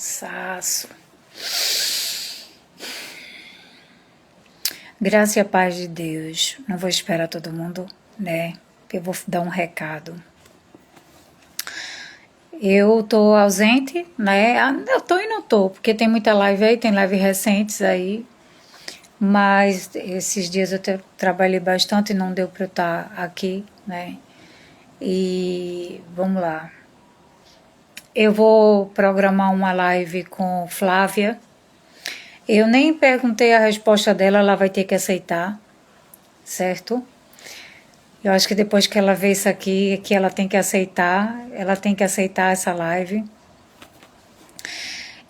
cansaço. Graça e a paz de Deus. Não vou esperar todo mundo, né? Eu vou dar um recado. Eu tô ausente, né? Eu tô e não tô, porque tem muita live aí, tem live recentes aí. Mas esses dias eu trabalhei bastante e não deu para eu estar aqui, né? E vamos lá. Eu vou programar uma live com Flávia. Eu nem perguntei a resposta dela, ela vai ter que aceitar, certo? Eu acho que depois que ela vê isso aqui, que ela tem que aceitar essa live.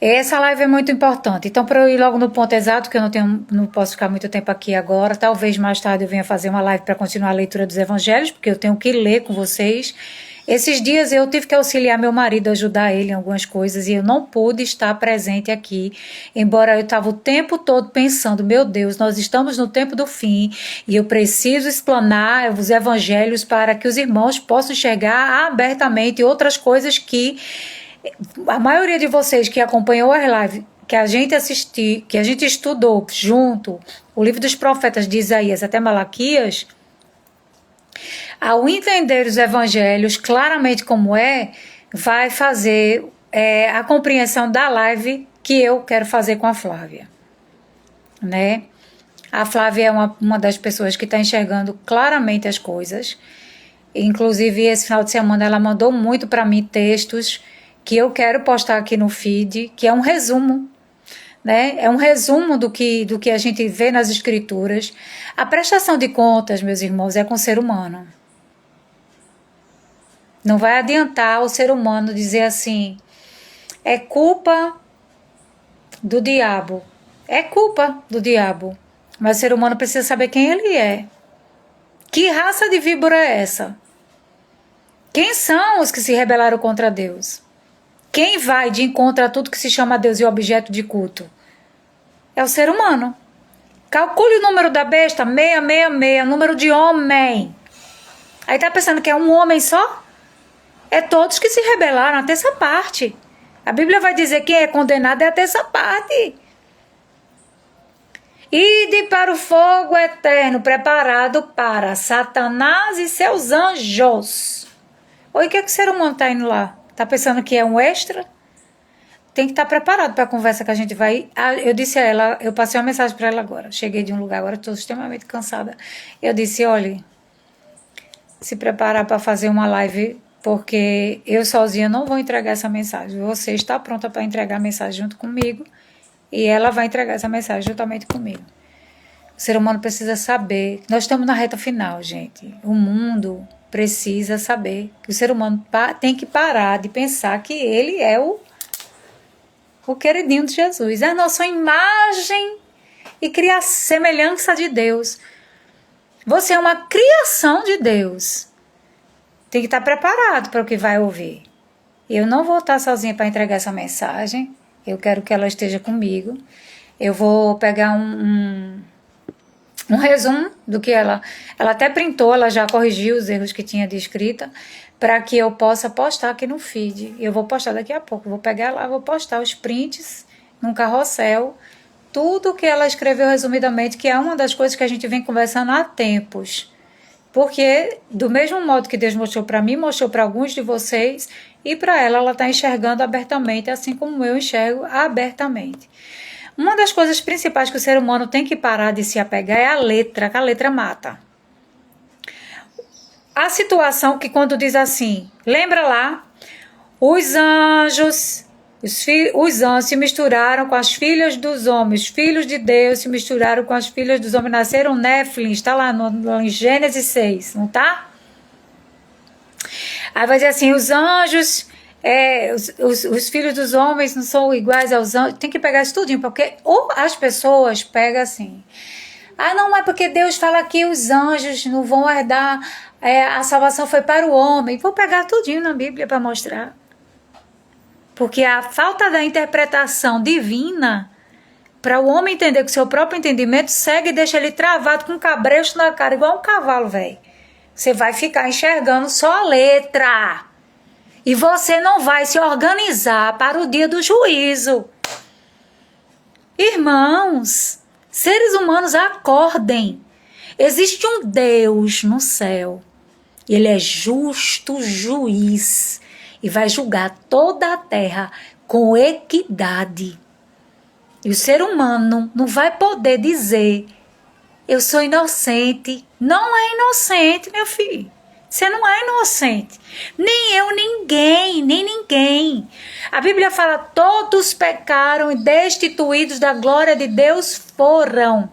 Essa live é muito importante. Então, para eu ir logo no ponto exato, que eu não posso ficar muito tempo aqui agora, talvez mais tarde eu venha fazer uma live para continuar a leitura dos evangelhos, porque eu tenho que ler com vocês. Esses dias eu tive que auxiliar meu marido, ajudar ele em algumas coisas, e eu não pude estar presente aqui, embora eu estava o tempo todo pensando, meu Deus, nós estamos no tempo do fim, e eu preciso explanar os evangelhos para que os irmãos possam enxergar abertamente outras coisas que a maioria de vocês que acompanhou as lives, que a gente assistiu, que a gente estudou junto, o livro dos profetas de Isaías até Malaquias, ao entender os evangelhos claramente como vai fazer a compreensão da live que eu quero fazer com a Flávia, né? A Flávia é uma das pessoas que está enxergando claramente as coisas. Inclusive, esse final de semana ela mandou muito para mim textos que eu quero postar aqui no feed, que é um resumo, né? É um resumo do que a gente vê nas escrituras. A prestação de contas, meus irmãos, é com o ser humano. Não vai adiantar o ser humano dizer assim, é culpa do diabo. É culpa do diabo. Mas o ser humano precisa saber quem ele é. Que raça de víbora é essa? Quem são os que se rebelaram contra Deus? Quem vai de encontro a tudo que se chama Deus e objeto de culto? É o ser humano. Calcule o número da besta, 666, número de homem. Aí tá pensando que é um homem só? É todos que se rebelaram, até essa parte. A Bíblia vai dizer que quem é condenado é até essa parte. Ide para o fogo eterno, preparado para Satanás e seus anjos. Oi, o que é que o ser humano está indo lá? Está pensando que é um extra? Tem que estar preparado para a conversa que a gente vai... Eu disse a ela, eu passei uma mensagem para ela agora. Cheguei de um lugar, agora estou extremamente cansada. Eu disse, olha, se preparar para fazer uma live, porque eu sozinha não vou entregar essa mensagem. Você está pronta para entregar a mensagem junto comigo e ela vai entregar essa mensagem juntamente comigo. O ser humano precisa saber. Nós estamos na reta final, gente. O mundo precisa saber que o ser humano tem que parar de pensar que ele é o queridinho de Jesus. É a nossa imagem e semelhança de Deus. Você é uma criação de Deus. Tem que estar preparado para o que vai ouvir. Eu não vou estar sozinha para entregar essa mensagem. Eu quero que ela esteja comigo. Eu vou pegar um resumo do que ela até printou, ela já corrigiu os erros que tinha de escrita, para que eu possa postar aqui no feed. Eu vou postar daqui a pouco, vou pegar lá, vou postar os prints num carrossel, tudo que ela escreveu resumidamente, que é uma das coisas que a gente vem conversando há tempos. Porque do mesmo modo que Deus mostrou para mim, mostrou para alguns de vocês, e para ela está enxergando abertamente, assim como eu enxergo abertamente. Uma das coisas principais que o ser humano tem que parar de se apegar é a letra, que a letra mata. A situação que quando diz assim, lembra lá, os anjos se misturaram com as filhas dos homens, os filhos de Deus se misturaram com as filhas dos homens, nasceram Néfilim, está lá em Gênesis 6, não tá? Aí vai dizer assim, os anjos... os filhos dos homens não são iguais aos anjos. Tem que pegar isso tudinho, porque ou as pessoas pegam assim, não, mas porque Deus fala que os anjos não vão herdar, a salvação foi para o homem. Vou pegar tudinho na Bíblia para mostrar, porque a falta da interpretação divina para o homem entender com seu próprio entendimento segue e deixa ele travado com um cabresto na cara, igual um cavalo, velho. Você vai ficar enxergando só a letra. E você não vai se organizar para o dia do juízo. Irmãos, seres humanos, acordem. Existe um Deus no céu. Ele é justo juiz e vai julgar toda a terra com equidade. E o ser humano não vai poder dizer: eu sou inocente. Não é inocente, meu filho. Você não é inocente. Nem eu, ninguém, nem ninguém. A Bíblia fala: todos pecaram e destituídos da glória de Deus foram.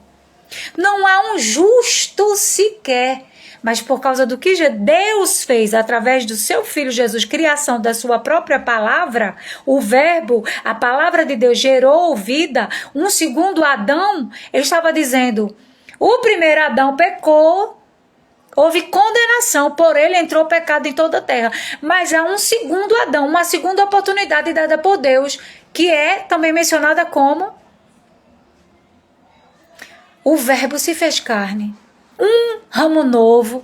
Não há um justo sequer. Mas por causa do que Deus fez através do seu Filho Jesus, criação da sua própria palavra, o verbo, a palavra de Deus gerou vida. Um segundo Adão, ele estava dizendo: o primeiro Adão pecou, houve condenação, por ele entrou o pecado em toda a terra. Mas há um segundo Adão, uma segunda oportunidade dada por Deus, que é também mencionada como o verbo se fez carne. Um ramo novo.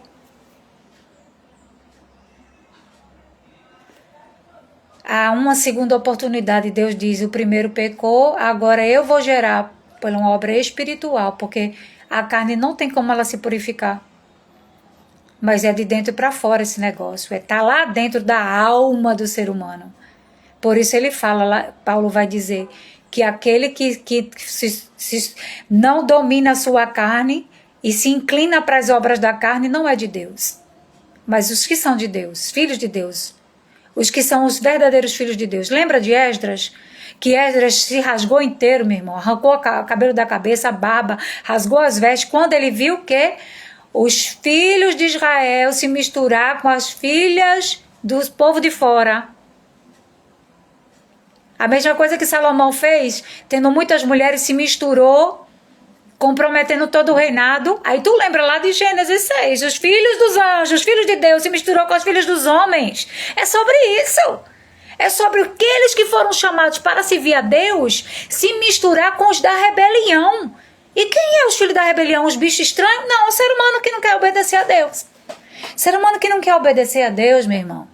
Há uma segunda oportunidade. Deus diz: o primeiro pecou, agora eu vou gerar por uma obra espiritual, porque a carne não tem como ela se purificar. Mas é de dentro para fora esse negócio. Tá lá dentro da alma do ser humano. Por isso ele fala, lá, Paulo vai dizer, que aquele que não domina a sua carne e se inclina para as obras da carne não é de Deus. Mas os que são de Deus, filhos de Deus, os que são os verdadeiros filhos de Deus. Lembra de Esdras? Que Esdras se rasgou inteiro, meu irmão. Arrancou o cabelo da cabeça, a barba, rasgou as vestes. Quando ele viu que os filhos de Israel se misturaram com as filhas do povo de fora. A mesma coisa que Salomão fez, tendo muitas mulheres, se misturou, comprometendo todo o reinado. Aí tu lembra lá de Gênesis 6, os filhos dos anjos, os filhos de Deus se misturou com os filhos dos homens. É sobre isso. É sobre aqueles que foram chamados para servir a Deus, se misturar com os da rebelião. E quem é os filhos da rebelião? Os bichos estranhos? Não, o ser humano que não quer obedecer a Deus. O ser humano que não quer obedecer a Deus, meu irmão,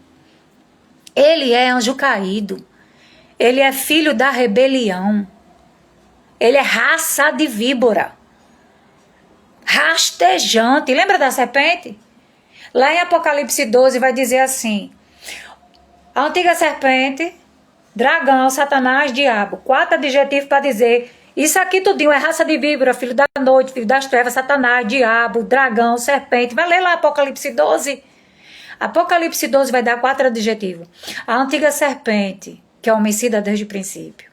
ele é anjo caído. Ele é filho da rebelião. Ele é raça de víbora. Rastejante. Lembra da serpente? Lá em Apocalipse 12 vai dizer assim: a antiga serpente, dragão, Satanás, diabo. 4 adjetivos para dizer isso aqui tudinho é raça de víbora, filho da noite, filho das trevas, Satanás, diabo, dragão, serpente. Vai ler lá Apocalipse 12. Apocalipse 12 vai dar 4 adjetivos. A antiga serpente, que é homicida desde o princípio.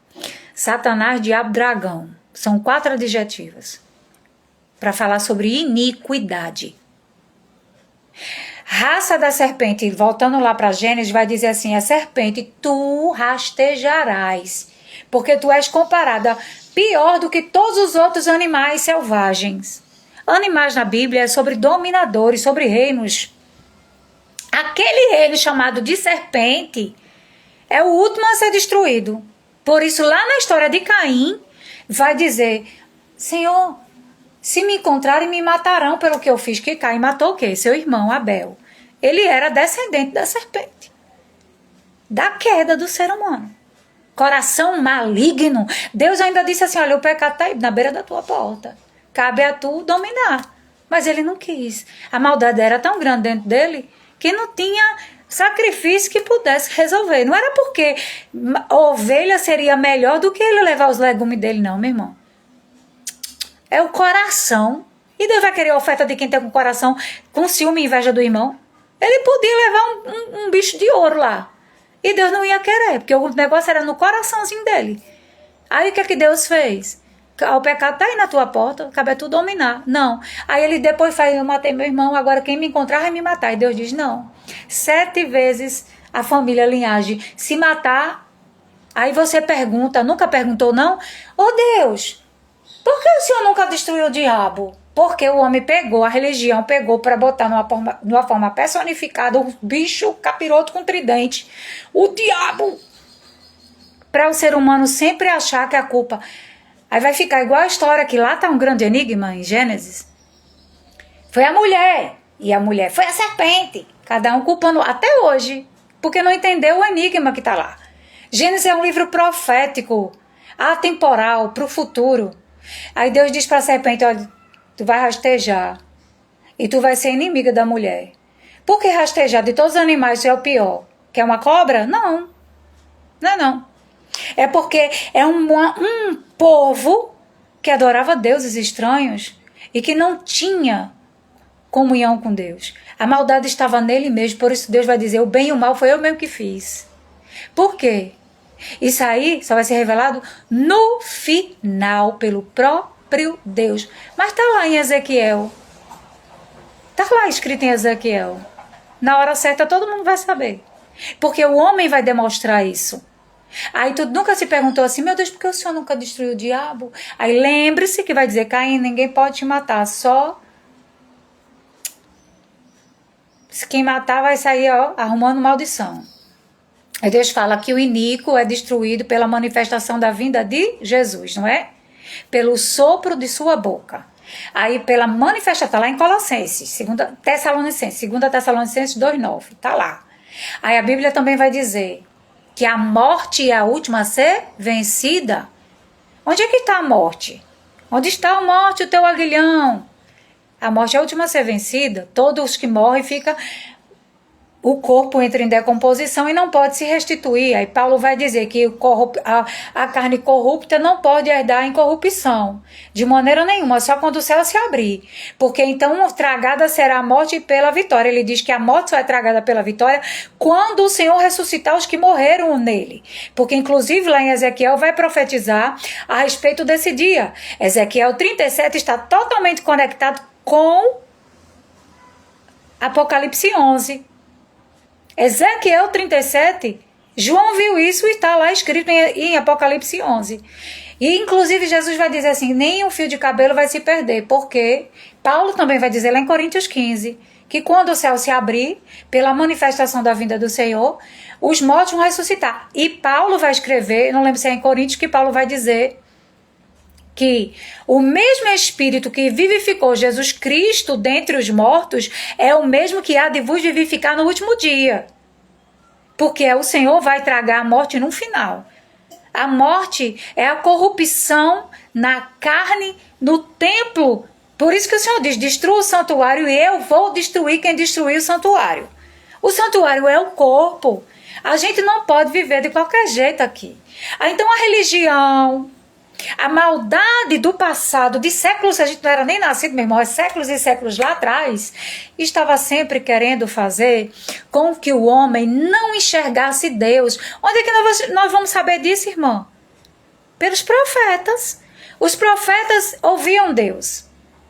Satanás, diabo, dragão. São 4 adjetivos para falar sobre iniquidade. Raça da serpente, voltando lá para Gênesis, vai dizer assim: a serpente, tu rastejarás, porque tu és comparada pior do que todos os outros animais selvagens. Animais na Bíblia é sobre dominadores, sobre reinos. Aquele reino chamado de serpente é o último a ser destruído. Por isso, lá na história de Caim, vai dizer: Senhor, se me encontrarem, me matarão pelo que eu fiz. Que Caim matou o quê? Seu irmão Abel. Ele era descendente da serpente, da queda do ser humano. Coração maligno. Deus ainda disse assim: olha, o pecado está aí na beira da tua porta. Cabe a tu dominar. Mas ele não quis. A maldade era tão grande dentro dele que não tinha sacrifício que pudesse resolver. Não era porque a ovelha seria melhor do que ele levar os legumes dele, não, meu irmão. É o coração. E Deus vai querer a oferta de quem tem com o coração com ciúme e inveja do irmão? Ele podia levar um bicho de ouro lá. E Deus não ia querer, porque o negócio era no coraçãozinho dele. Aí o que é que Deus fez? O pecado está aí na tua porta, cabe a tu dominar. Não. Aí ele depois faz: eu matei meu irmão, agora quem me encontrar vai me matar. E Deus diz: não. 7 vezes a família, a linhagem, se matar. Aí você pergunta, nunca perguntou não? Ô Deus, por que o Senhor nunca destruiu o diabo? Porque o homem pegou, a religião pegou para botar numa forma personificada um bicho capiroto com tridente. O diabo. Para o ser humano sempre achar que a culpa... Aí vai ficar igual a história que lá está um grande enigma em Gênesis. Foi a mulher. E a mulher foi a serpente. Cada um culpando até hoje. porque não entendeu o enigma que está lá. Gênesis é um livro profético, atemporal, para o futuro. Aí Deus diz para a serpente, olha, tu vai rastejar e tu vai ser inimiga da mulher. Por que rastejar? De todos os animais tu é o pior. Quer uma cobra? Não. Não. É porque é um povo que adorava deuses estranhos e que não tinha comunhão com Deus. A maldade estava nele mesmo, por isso Deus vai dizer, o bem e o mal foi eu mesmo que fiz. Por quê? Isso aí só vai ser revelado no final, pelo próprio Deus. Mas está lá em Ezequiel. Está lá escrito em Ezequiel. Na hora certa todo mundo vai saber. Porque o homem vai demonstrar isso. Aí tu nunca se perguntou assim, meu Deus, por que o Senhor nunca destruiu o diabo? Aí lembre-se que vai dizer, Caim, ninguém pode te matar, só quem matar vai sair arrumando maldição. Aí Deus fala que o iníquo é destruído pela manifestação da vinda de Jesus, não é? Pelo sopro de sua boca. Aí pela manifestação, está lá em Colossenses, 2 Tessalonicenses 2:9, está lá. Aí a Bíblia também vai dizer que a morte é a última a ser vencida. Onde é que está a morte? Onde está a morte, o teu aguilhão? A morte é a última a ser vencida. Todos os que morrem ficam... O corpo entra em decomposição e não pode se restituir. Aí Paulo vai dizer que a carne corrupta não pode herdar a incorrupção. De maneira nenhuma, só quando o céu se abrir. Porque então tragada será a morte pela vitória. Ele diz que a morte só é tragada pela vitória quando o Senhor ressuscitar os que morreram nele. Porque inclusive lá em Ezequiel vai profetizar a respeito desse dia. Ezequiel 37 está totalmente conectado com Apocalipse 11. Ezequiel 37, João viu isso e está lá escrito em Apocalipse 11. E inclusive Jesus vai dizer assim, nem um fio de cabelo vai se perder, porque Paulo também vai dizer lá em Coríntios 15, que quando o céu se abrir, pela manifestação da vinda do Senhor, os mortos vão ressuscitar. E Paulo vai escrever, não lembro se é em Coríntios, que Paulo vai dizer que o mesmo Espírito que vivificou Jesus Cristo dentre os mortos é o mesmo que há de vos vivificar no último dia. Porque o Senhor vai tragar a morte no final. A morte é a corrupção na carne, no templo. Por isso que o Senhor diz, destrua o santuário e eu vou destruir quem destruiu o santuário. O santuário é o corpo. A gente não pode viver de qualquer jeito aqui. Então a religião... A maldade do passado, de séculos, a gente não era nem nascido, meu irmão, é séculos e séculos lá atrás, estava sempre querendo fazer com que o homem não enxergasse Deus. Onde é que nós vamos saber disso, irmão? Pelos profetas. Os profetas ouviam Deus,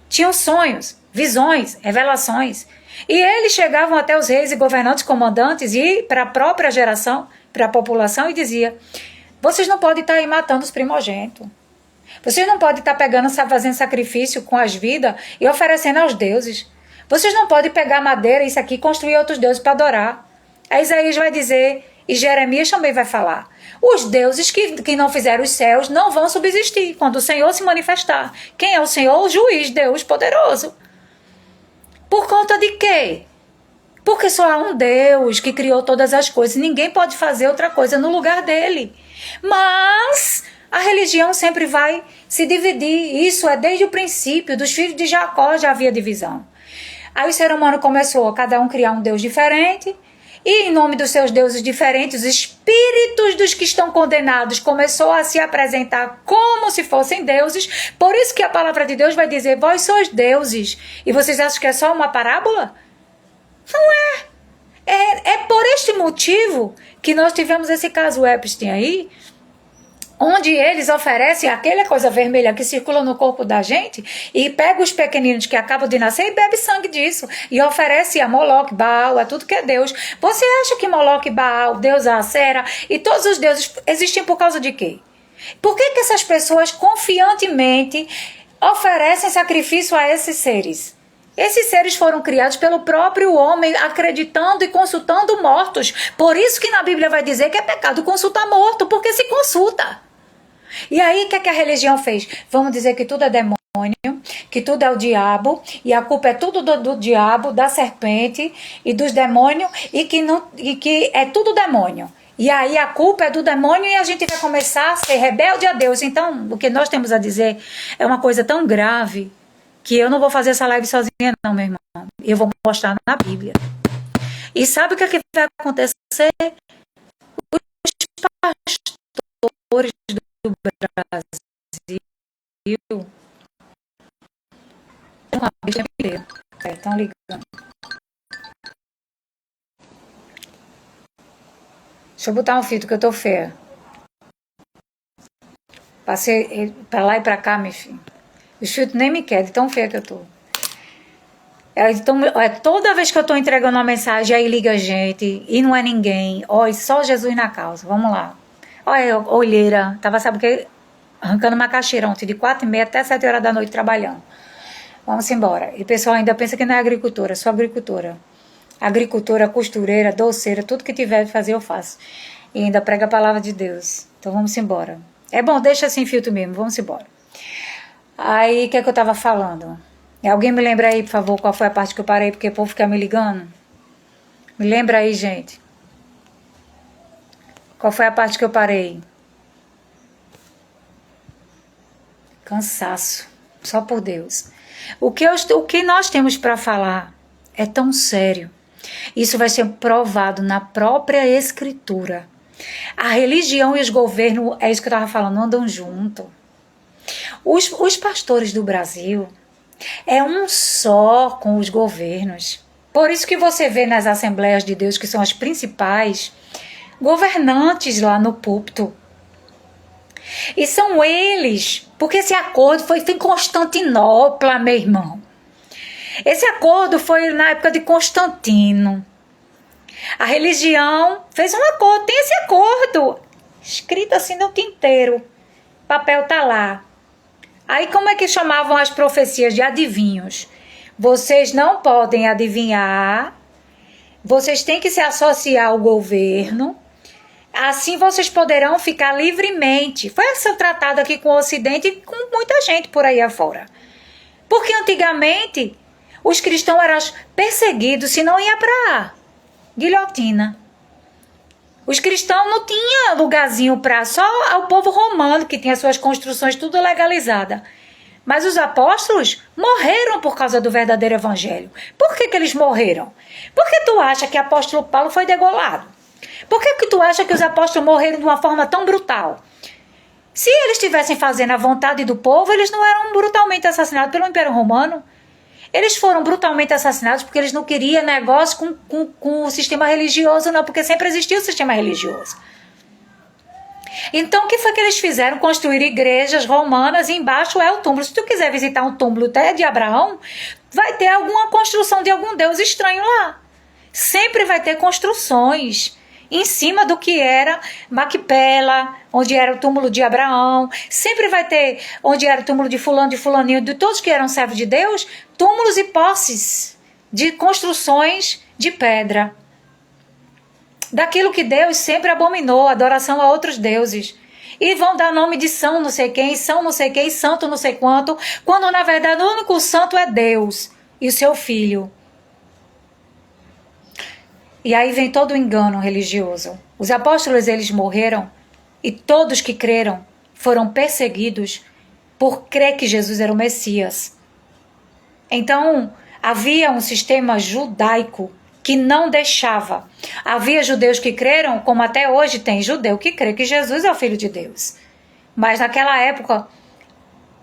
tinham sonhos, visões, revelações. E eles chegavam até os reis e governantes, comandantes e para a própria geração, para a população e dizia... Vocês não podem estar aí matando os primogênitos. Vocês não podem estar pegando, fazendo sacrifício com as vidas e oferecendo aos deuses. Vocês não podem pegar madeira, isso aqui, e construir outros deuses para adorar. Aí Isaías vai dizer, e Jeremias também vai falar, os deuses que não fizeram os céus não vão subsistir quando o Senhor se manifestar. Quem é o Senhor? O juiz, Deus poderoso. Por conta de quê? Porque só há um Deus que criou todas as coisas. Ninguém pode fazer outra coisa no lugar dele. Mas a religião sempre vai se dividir. Isso é desde o princípio. Dos filhos de Jacó já havia divisão. Aí o ser humano começou a cada um criar um Deus diferente. E em nome dos seus deuses diferentes, os espíritos dos que estão condenados começou a se apresentar como se fossem deuses. Por isso que a palavra de Deus vai dizer, vós sois deuses. E vocês acham que é só uma parábola? Não é. É por este motivo que nós tivemos esse caso Epstein aí, onde eles oferecem aquela coisa vermelha que circula no corpo da gente e pega os pequeninos que acabam de nascer e bebe sangue disso. E oferece a Moloque, Baal, a tudo que é Deus. Você acha que Moloque, Baal, Deus Acera e todos os deuses existem por causa de quê? Por que essas pessoas confiantemente oferecem sacrifício a esses seres? Esses seres foram criados pelo próprio homem, acreditando e consultando mortos. Por isso que na Bíblia vai dizer que é pecado consultar morto, porque se consulta. E aí, o que a religião fez? Vamos dizer que tudo é demônio. que tudo é o diabo, e a culpa é tudo do diabo, da serpente e dos demônios, e que é tudo demônio. E aí a culpa é do demônio e a gente vai começar a ser rebelde a Deus. Então, o que nós temos a dizer é uma coisa tão grave que eu não vou fazer essa live sozinha não, meu irmão. Eu vou mostrar na Bíblia. E sabe o que, é que vai acontecer? Os pastores do Brasil estão ligando. Deixa eu botar um filtro que eu tô feia. Passei pra lá e pra cá, meu filho. Os filtros nem me querem, tão feia que eu tô. Então, toda vez que eu tô entregando uma mensagem, aí liga a gente, e não é ninguém. Olha, só Jesus na causa. Vamos lá. Olha, olheira. Tava, sabe o que? Arrancando macaxeira ontem, de 4h30 até 7 horas da noite trabalhando. Vamos embora. E o pessoal ainda pensa que não é agricultora, sou agricultora. Agricultora, costureira, doceira, tudo que tiver de fazer eu faço. E ainda prega a palavra de Deus. Então vamos embora. É bom, deixa sem filtro mesmo, vamos embora. Aí, o que é que eu tava falando? Alguém me lembra aí, por favor, qual foi a parte que eu parei, porque o povo fica me ligando? Me lembra aí, gente. Qual foi a parte que eu parei? Cansaço. Só por Deus. O que nós temos para falar é tão sério. Isso vai ser provado na própria Escritura. A religião e os governos, é isso que eu estava falando, andam junto. Os pastores do Brasil é um só com os governos. Por isso que você vê nas Assembleias de Deus, que são as principais, governantes lá no púlpito. E são eles, porque esse acordo foi em Constantinopla, meu irmão. Esse acordo foi na época de Constantino. A religião fez um acordo, tem esse acordo, escrito assim no tinteiro, o papel tá lá. Aí como é que chamavam as profecias de adivinhos? Vocês não podem adivinhar, vocês têm que se associar ao governo, assim vocês poderão ficar livremente. Foi esse tratado aqui com o Ocidente e com muita gente por aí afora. Porque antigamente os cristãos eram perseguidos, se não ia para guilhotina. Os cristãos não tinham lugarzinho para só o povo romano, que tinha suas construções tudo legalizada. Mas os apóstolos morreram por causa do verdadeiro evangelho. Por que eles morreram? Por que tu acha que o apóstolo Paulo foi degolado? Por que tu acha que os apóstolos morreram de uma forma tão brutal? Se eles estivessem fazendo a vontade do povo, eles não eram brutalmente assassinados pelo Império Romano. Eles foram brutalmente assassinados porque eles não queriam negócio com o sistema religioso, não, porque sempre existiu o sistema religioso. Então, o que foi que eles fizeram? Construir igrejas romanas e embaixo é o túmulo. Se tu quiser visitar um túmulo até de Abraão, vai ter alguma construção de algum deus estranho lá. Sempre vai ter construções em cima do que era Macpela, onde era o túmulo de Abraão. Sempre vai ter onde era o túmulo de fulano, de fulaninho, de todos que eram servos de Deus, túmulos e posses de construções de pedra. Daquilo que Deus sempre abominou, adoração a outros deuses. E vão dar nome de São não sei quem, São não sei quem, Santo não sei quanto, quando na verdade o único santo é Deus e o seu Filho. E aí vem todo o engano religioso. Os apóstolos, eles morreram e todos que creram foram perseguidos por crer que Jesus era o Messias. Então, havia um sistema judaico que não deixava. Havia judeus que creram, como até hoje tem judeu que crê que Jesus é o Filho de Deus. Mas naquela época,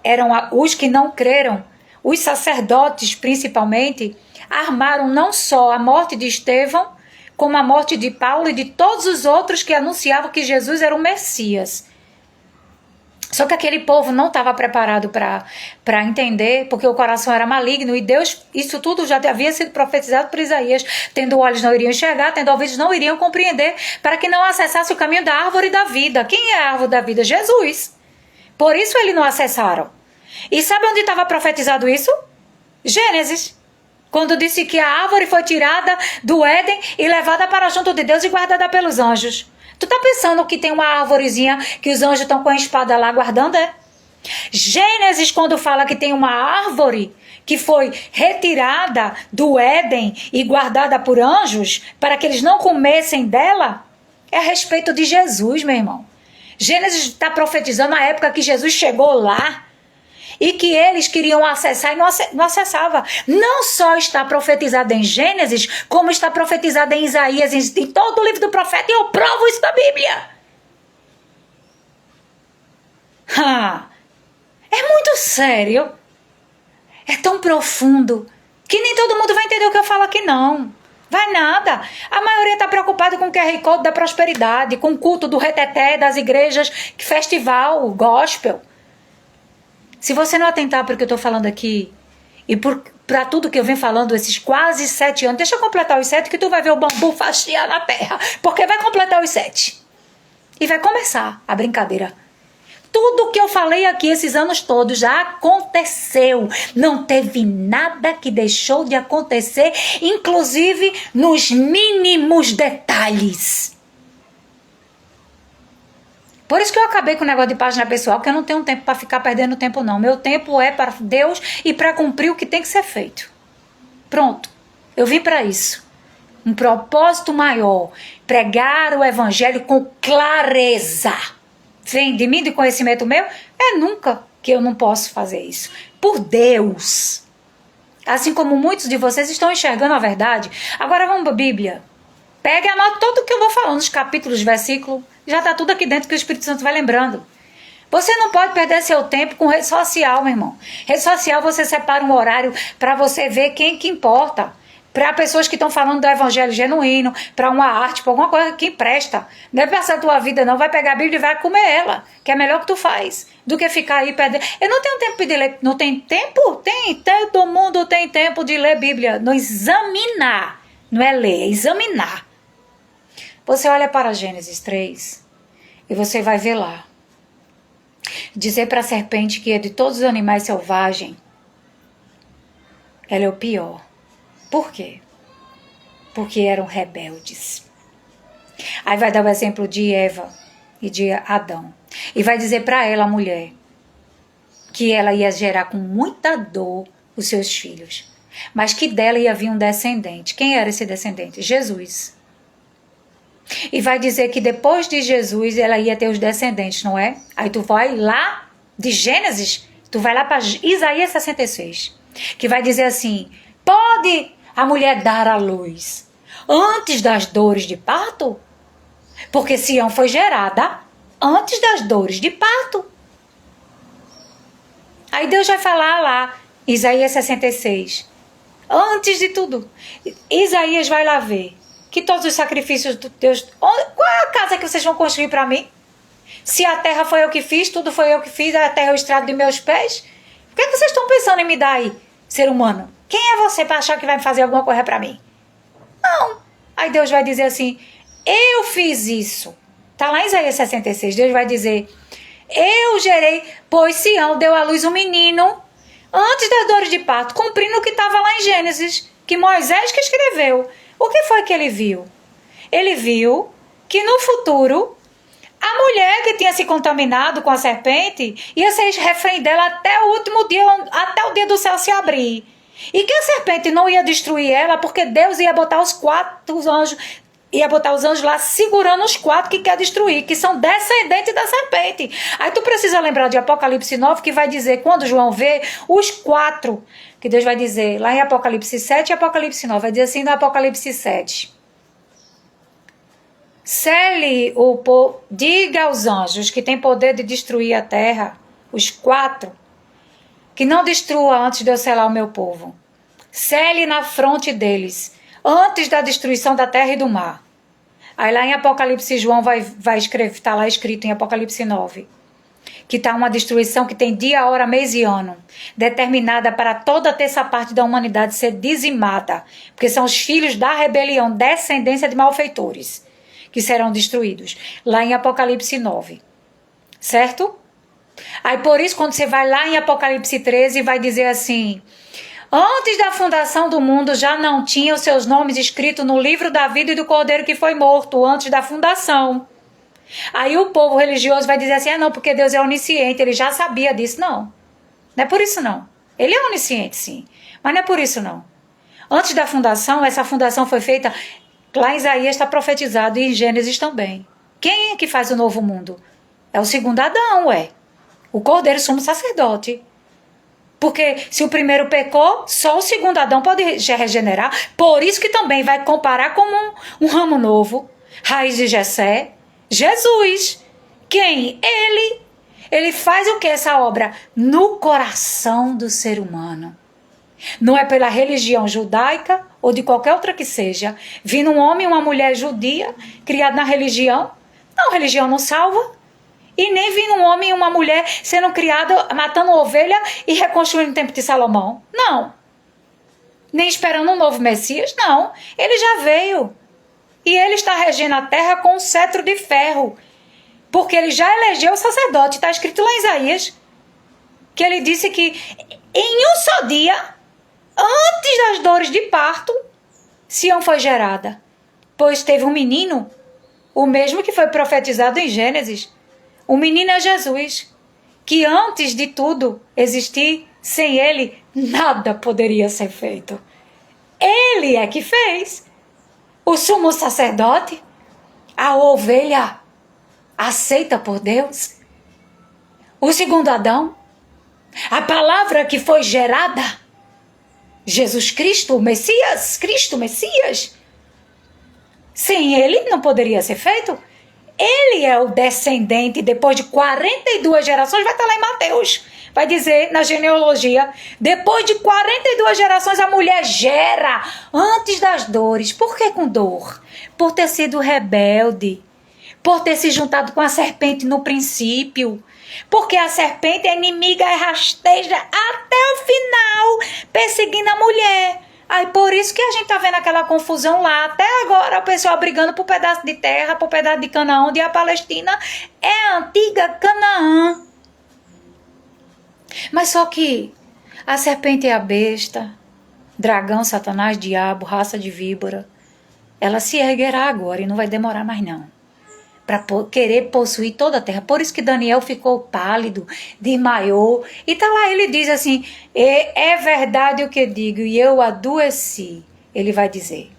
eram os que não creram, os sacerdotes principalmente, armaram não só a morte de Estevão, como a morte de Paulo e de todos os outros que anunciavam que Jesus era o Messias. Só que aquele povo não estava preparado para entender, porque o coração era maligno, e Deus, isso tudo já havia sido profetizado por Isaías. Tendo olhos não iriam enxergar, tendo ouvidos não iriam compreender, para que não acessasse o caminho da árvore da vida. Quem é a árvore da vida? Jesus. Por isso eles não acessaram. E sabe onde estava profetizado isso? Gênesis. Quando disse que a árvore foi tirada do Éden e levada para junto de Deus e guardada pelos anjos. Tu tá pensando que tem uma árvorezinha que os anjos estão com a espada lá guardando, é? Gênesis, quando fala que tem uma árvore que foi retirada do Éden e guardada por anjos para que eles não comessem dela, é a respeito de Jesus, meu irmão. Gênesis está profetizando a época que Jesus chegou lá e que eles queriam acessar e não acessava. Não só está profetizado em Gênesis, como está profetizado em Isaías, em todo o livro do profeta, e eu provo isso da Bíblia. É muito sério. É tão profundo que nem todo mundo vai entender o que eu falo aqui, não. Vai nada. A maioria está preocupada com o QR Code da prosperidade, com o culto do reteté das igrejas, festival, gospel. Se você não atentar para o que eu estou falando aqui e para tudo que eu venho falando esses quase 7 anos, deixa eu completar os 7 que tu vai ver o bambu fastiar na terra, porque vai completar os 7. E vai começar a brincadeira. Tudo que eu falei aqui esses anos todos já aconteceu. Não teve nada que deixou de acontecer, inclusive nos mínimos detalhes. Por isso que eu acabei com o negócio de página pessoal, porque eu não tenho tempo para ficar perdendo tempo, não. Meu tempo é para Deus e para cumprir o que tem que ser feito. Pronto. Eu vim para isso. Um propósito maior. Pregar o evangelho com clareza. Vem de mim, de conhecimento meu? É nunca que eu não posso fazer isso. Por Deus. Assim como muitos de vocês estão enxergando a verdade. Agora vamos para a Bíblia. Pega e anota tudo o que eu vou falando, os capítulos, versículos. Já está tudo aqui dentro que o Espírito Santo vai lembrando. Você não pode perder seu tempo com rede social, meu irmão. Rede social você separa um horário para você ver quem que importa. Para pessoas que estão falando do evangelho genuíno, para uma arte, para alguma coisa que presta. Não é passar a tua vida, não. Vai pegar a Bíblia e vai comer ela, que é melhor que tu faz, do que ficar aí perdendo. Eu não tenho tempo de ler. Não tem tempo? Tem. Todo mundo tem tempo de ler Bíblia. Não examinar. Não é ler, é examinar. Você olha para Gênesis 3 e você vai ver lá. Dizer para a serpente que é de todos os animais selvagens, ela é o pior. Por quê? Porque eram rebeldes. Aí vai dar o exemplo de Eva e de Adão. E vai dizer para ela, a mulher, que ela ia gerar com muita dor os seus filhos. Mas que dela ia vir um descendente. Quem era esse descendente? Jesus. E vai dizer que depois de Jesus ela ia ter os descendentes, não é? Aí tu vai lá de Gênesis, tu vai lá para Isaías 66, que vai dizer assim: pode a mulher dar à luz antes das dores de parto? Porque Sião foi gerada antes das dores de parto. Aí Deus vai falar lá, Isaías 66, antes de tudo. Isaías vai lá ver que todos os sacrifícios de Deus... Qual é a casa que vocês vão construir para mim? Se a terra foi eu que fiz, tudo foi eu que fiz, a terra é o estrado de meus pés. Por que vocês estão pensando em me dar aí, ser humano? Quem é você para achar que vai fazer alguma coisa para mim? Não. Aí Deus vai dizer assim, eu fiz isso. Está lá em Isaías 66, Deus vai dizer, eu gerei, pois Sião deu à luz um menino antes das dores de parto, cumprindo o que estava lá em Gênesis, que Moisés que escreveu. O que foi que ele viu? Ele viu que no futuro a mulher que tinha se contaminado com a serpente ia ser refém dela até o último dia, até o dia do céu se abrir. E que a serpente não ia destruir ela, porque Deus ia botar os anjos, ia botar os anjos lá segurando os 4 que quer destruir, que são descendentes da serpente. Aí tu precisa lembrar de Apocalipse 9, que vai dizer, quando João vê os 4, que Deus vai dizer, lá em Apocalipse 7 e Apocalipse 9, vai dizer assim no Apocalipse 7. Diga aos anjos que têm poder de destruir a terra, os 4, que não destrua antes de eu selar o meu povo. Sele na fronte deles, antes da destruição da terra e do mar. Aí lá em Apocalipse, João vai escrever, está lá escrito em Apocalipse 9, que está uma destruição que tem dia, hora, mês e ano, determinada para toda a terça parte da humanidade ser dizimada, porque são os filhos da rebelião, descendência de malfeitores, que serão destruídos, lá em Apocalipse 9, certo? Aí por isso, quando você vai lá em Apocalipse 13, vai dizer assim, antes da fundação do mundo já não tinham seus nomes escritos no livro da vida e do cordeiro que foi morto, antes da fundação. Aí o povo religioso vai dizer assim, não, porque Deus é onisciente, ele já sabia disso. Não, não é por isso não. Ele é onisciente, sim, mas não é por isso não. Antes da fundação, essa fundação foi feita, lá em Isaías está profetizado e em Gênesis também. Quem é que faz o novo mundo? É o segundo Adão, o Cordeiro sumo sacerdote. Porque se o primeiro pecou, só o segundo Adão pode regenerar. Por isso que também vai comparar como um ramo novo. Raiz de Jessé. Jesus. Quem? Ele. Ele faz o que essa obra? No coração do ser humano. Não é pela religião judaica ou de qualquer outra que seja. Vindo um homem e uma mulher judia, criado na religião. Não, religião não salva. E nem vindo um homem e uma mulher sendo criado, matando ovelha e reconstruindo o templo de Salomão. Não. Nem esperando um novo Messias. Não. Ele já veio. E ele está regendo a terra com um cetro de ferro. Porque ele já elegeu o sacerdote. Está escrito lá em Isaías. Que ele disse que em um só dia, antes das dores de parto, Sião foi gerada. Pois teve um menino, o mesmo que foi profetizado em Gênesis. O menino é Jesus, que antes de tudo existir, sem ele, nada poderia ser feito. Ele é que fez. O sumo sacerdote, a ovelha aceita por Deus. O segundo Adão, a palavra que foi gerada, Jesus Cristo, o Messias, Cristo, Messias. Sem ele não poderia ser feito. Ele é o descendente, depois de 42 gerações, vai estar lá em Mateus, vai dizer na genealogia, depois de 42 gerações a mulher gera antes das dores. Por que com dor? Por ter sido rebelde, por ter se juntado com a serpente no princípio, porque a serpente é inimiga e rasteja até o final, perseguindo a mulher. Aí por isso que a gente tá vendo aquela confusão lá, até agora o pessoal brigando por pedaço de terra, por pedaço de Canaã, onde a Palestina é a antiga Canaã. Mas só que a serpente é a besta, dragão, satanás, diabo, raça de víbora. Ela se erguerá agora e não vai demorar mais não, para querer possuir toda a terra. Por isso que Daniel ficou pálido, desmaiou. E tá lá, ele diz assim, é verdade o que digo, e eu adoeci. Ele vai dizer.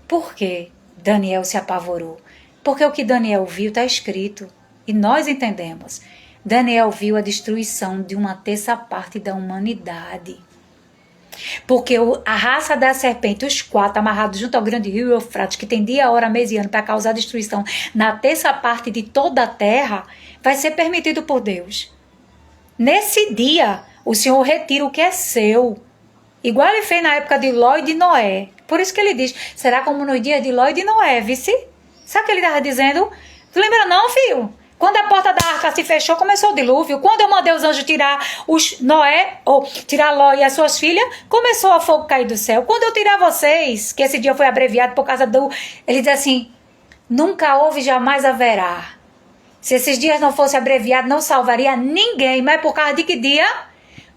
Por que Daniel se apavorou? Porque o que Daniel viu está escrito, e nós entendemos. Daniel viu a destruição de uma terça parte da humanidade. Porque a raça da serpente, os quatro amarrados junto ao grande rio Eufrates, que tem dia, hora, mês e ano para causar destruição na terça parte de toda a terra, vai ser permitido por Deus. Nesse dia, o Senhor retira o que é seu. Igual ele fez na época de Ló e de Noé. Por isso que ele diz, será como nos dias de Ló e de Noé, vice? Sabe o que ele estava dizendo? Tu lembra não, filho? Quando a porta da arca se fechou, começou o dilúvio. Quando eu mandei os anjos tirar tirar Ló e as suas filhas, começou a fogo cair do céu. Quando eu tirar vocês, que esse dia foi abreviado por causa do... Ele diz assim, nunca houve, jamais haverá. Se esses dias não fossem abreviados, não salvaria ninguém. Mas por causa de que dia?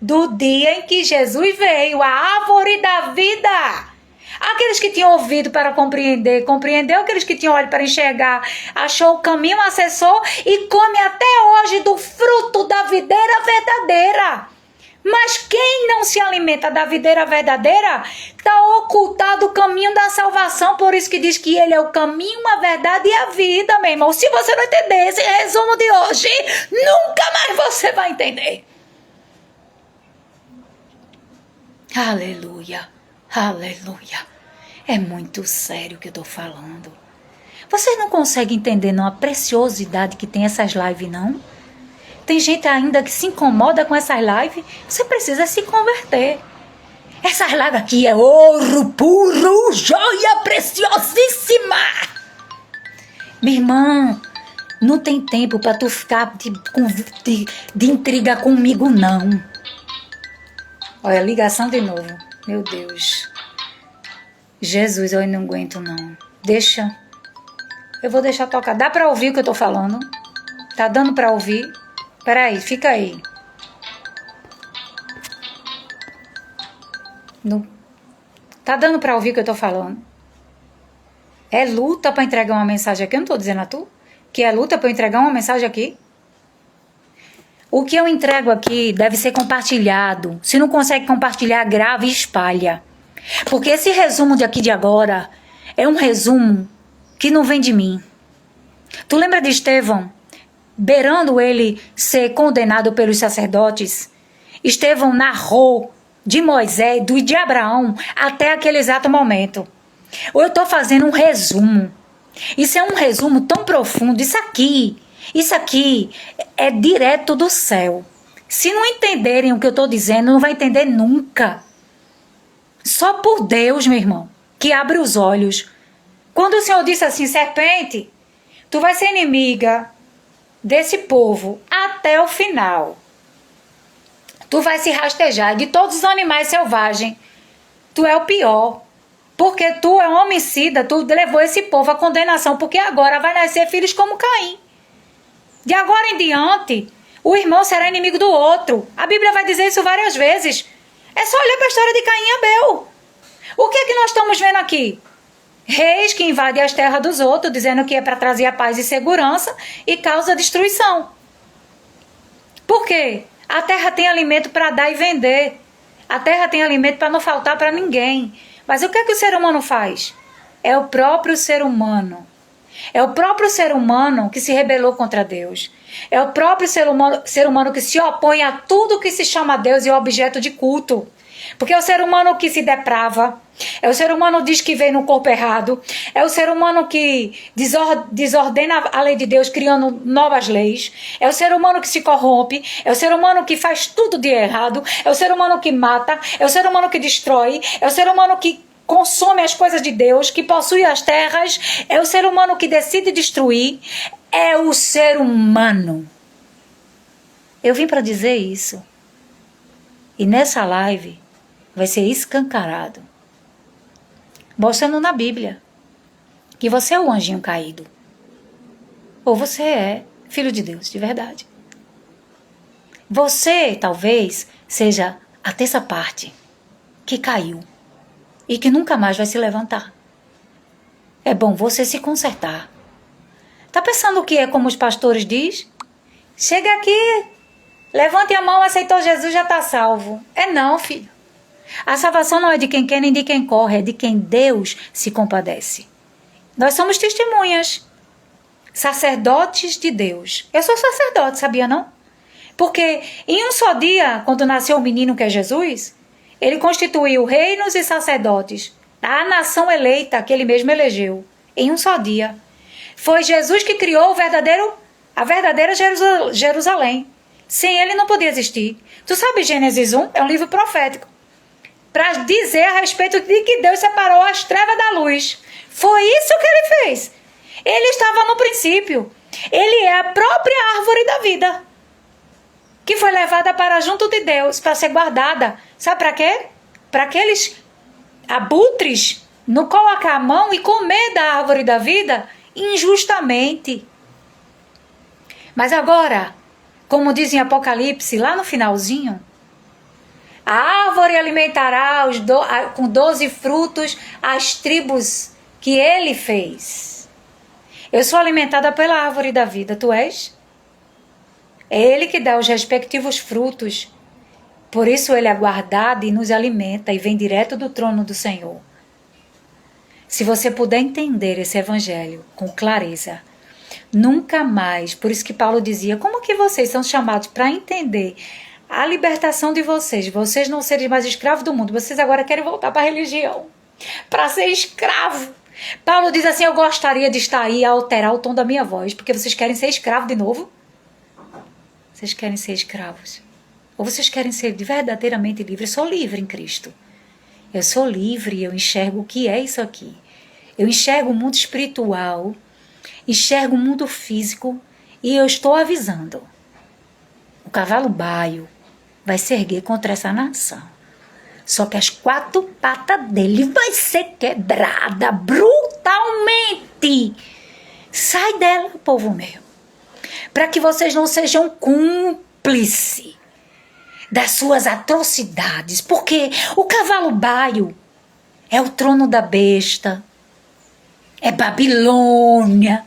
Do dia em que Jesus veio, a árvore da vida. Aqueles que tinham ouvido para compreender, compreendeu. Aqueles que tinham olho para enxergar, achou o caminho, acessou e come até hoje do fruto da videira verdadeira. Mas quem não se alimenta da videira verdadeira, está ocultado o caminho da salvação. Por isso que diz que ele é o caminho, a verdade e a vida, meu irmão. Se você não entender esse resumo de hoje, nunca mais você vai entender. Aleluia. Aleluia. É muito sério o que eu estou falando. Vocês não conseguem entender não, a preciosidade que tem essas lives, não? Tem gente ainda que se incomoda com essas lives. Você precisa se converter. Essas lives aqui é ouro puro, joia preciosíssima. Minha irmã, não tem tempo para tu ficar de intriga comigo, não. Olha, ligação de novo. Meu Deus. Jesus, eu não aguento, não. Deixa. Eu vou deixar tocar. Dá pra ouvir o que eu tô falando? Tá dando pra ouvir? Peraí, fica aí. Não. Tá dando pra ouvir o que eu tô falando? É luta pra entregar uma mensagem aqui. Eu não tô dizendo a tu. que é luta para eu entregar uma mensagem aqui? O que eu entrego aqui deve ser compartilhado. Se não consegue compartilhar, grava e espalha. Porque esse resumo de aqui de agora é um resumo que não vem de mim. Tu lembra de Estevão? Beirando ele ser condenado pelos sacerdotes, Estevão narrou de Moisés, de Abraão, até aquele exato momento. Eu estou fazendo um resumo. Isso é um resumo tão profundo. Isso aqui é direto do céu. Se não entenderem o que eu estou dizendo, não vai entender nunca. Só por Deus, meu irmão, que abre os olhos. Quando o Senhor disse assim, serpente, tu vai ser inimiga desse povo até o final. Tu vai se rastejar de todos os animais selvagens. Tu é o pior. Porque tu é um homicida, tu levou esse povo à condenação, porque agora vai nascer filhos como Caim. De agora em diante, o irmão será inimigo do outro. A Bíblia vai dizer isso várias vezes. É só olhar para a história de Caim e Abel. O que é que nós estamos vendo aqui? Reis que invadem as terras dos outros, dizendo que é para trazer a paz e segurança e causa destruição. Por quê? A terra tem alimento para dar e vender. A terra tem alimento para não faltar para ninguém. Mas o que é que o ser humano faz? É o próprio ser humano. É o próprio ser humano que se rebelou contra Deus. É o próprio ser humano que se opõe a tudo que se chama Deus e é objeto de culto. Porque é o ser humano que se deprava. É o ser humano que diz que veio no corpo errado. É o ser humano que desordena a lei de Deus, criando novas leis. É o ser humano que se corrompe. É o ser humano que faz tudo de errado. É o ser humano que mata. É o ser humano que destrói. É o ser humano que consome as coisas de Deus, que possui as terras. É o ser humano que decide destruir. É o ser humano. Eu vim para dizer isso. E nessa live vai ser escancarado, mostrando na Bíblia que você é o anjinho caído. Ou você é filho de Deus, de verdade. Você, talvez, seja a terça parte que caiu e que nunca mais vai se levantar. É bom você se consertar. Tá pensando o que é como os pastores diz? Chega aqui, levante a mão, aceitou Jesus, já está salvo. É não, filho. A salvação não é de quem quer nem de quem corre, é de quem Deus se compadece. Nós somos testemunhas, sacerdotes de Deus. Eu sou sacerdote, sabia não? Porque em um só dia, quando nasceu o menino que é Jesus, ele constituiu reinos e sacerdotes, a nação eleita que ele mesmo elegeu, em um só dia. Foi Jesus que criou a verdadeira Jerusalém. Sem ele não podia existir. Tu sabe, Gênesis 1 é um livro profético, para dizer a respeito de que Deus separou as trevas da luz. Foi isso que ele fez. Ele estava no princípio. Ele é a própria árvore da vida, que foi levada para junto de Deus, para ser guardada. Sabe para quê? Para aqueles abutres não colocar a mão e comer da árvore da vida injustamente. Mas agora, como diz em Apocalipse, lá no finalzinho, a árvore alimentará com 12 frutos as tribos que ele fez. Eu sou alimentada pela árvore da vida, tu és? É ele que dá os respectivos frutos. Por isso ele é guardado e nos alimenta e vem direto do trono do Senhor. Se você puder entender esse evangelho com clareza, nunca mais, por isso que Paulo dizia, como que vocês são chamados para entender a libertação de vocês não serem mais escravos do mundo, vocês agora querem voltar para a religião, para ser escravo. Paulo diz assim, eu gostaria de estar aí a alterar o tom da minha voz, porque vocês querem ser escravos de novo? Vocês querem ser escravos? Ou vocês querem ser verdadeiramente livres? Eu sou livre em Cristo. Eu sou livre e eu enxergo o que é isso aqui. Eu enxergo o mundo espiritual, enxergo o mundo físico e eu estou avisando. O cavalo baio vai se erguer contra essa nação. Só que as 4 patas dele vai ser quebrada brutalmente. Sai dela, povo meu. Para que vocês não sejam cúmplices das suas atrocidades. Porque o cavalo baio é o trono da besta. É Babilônia.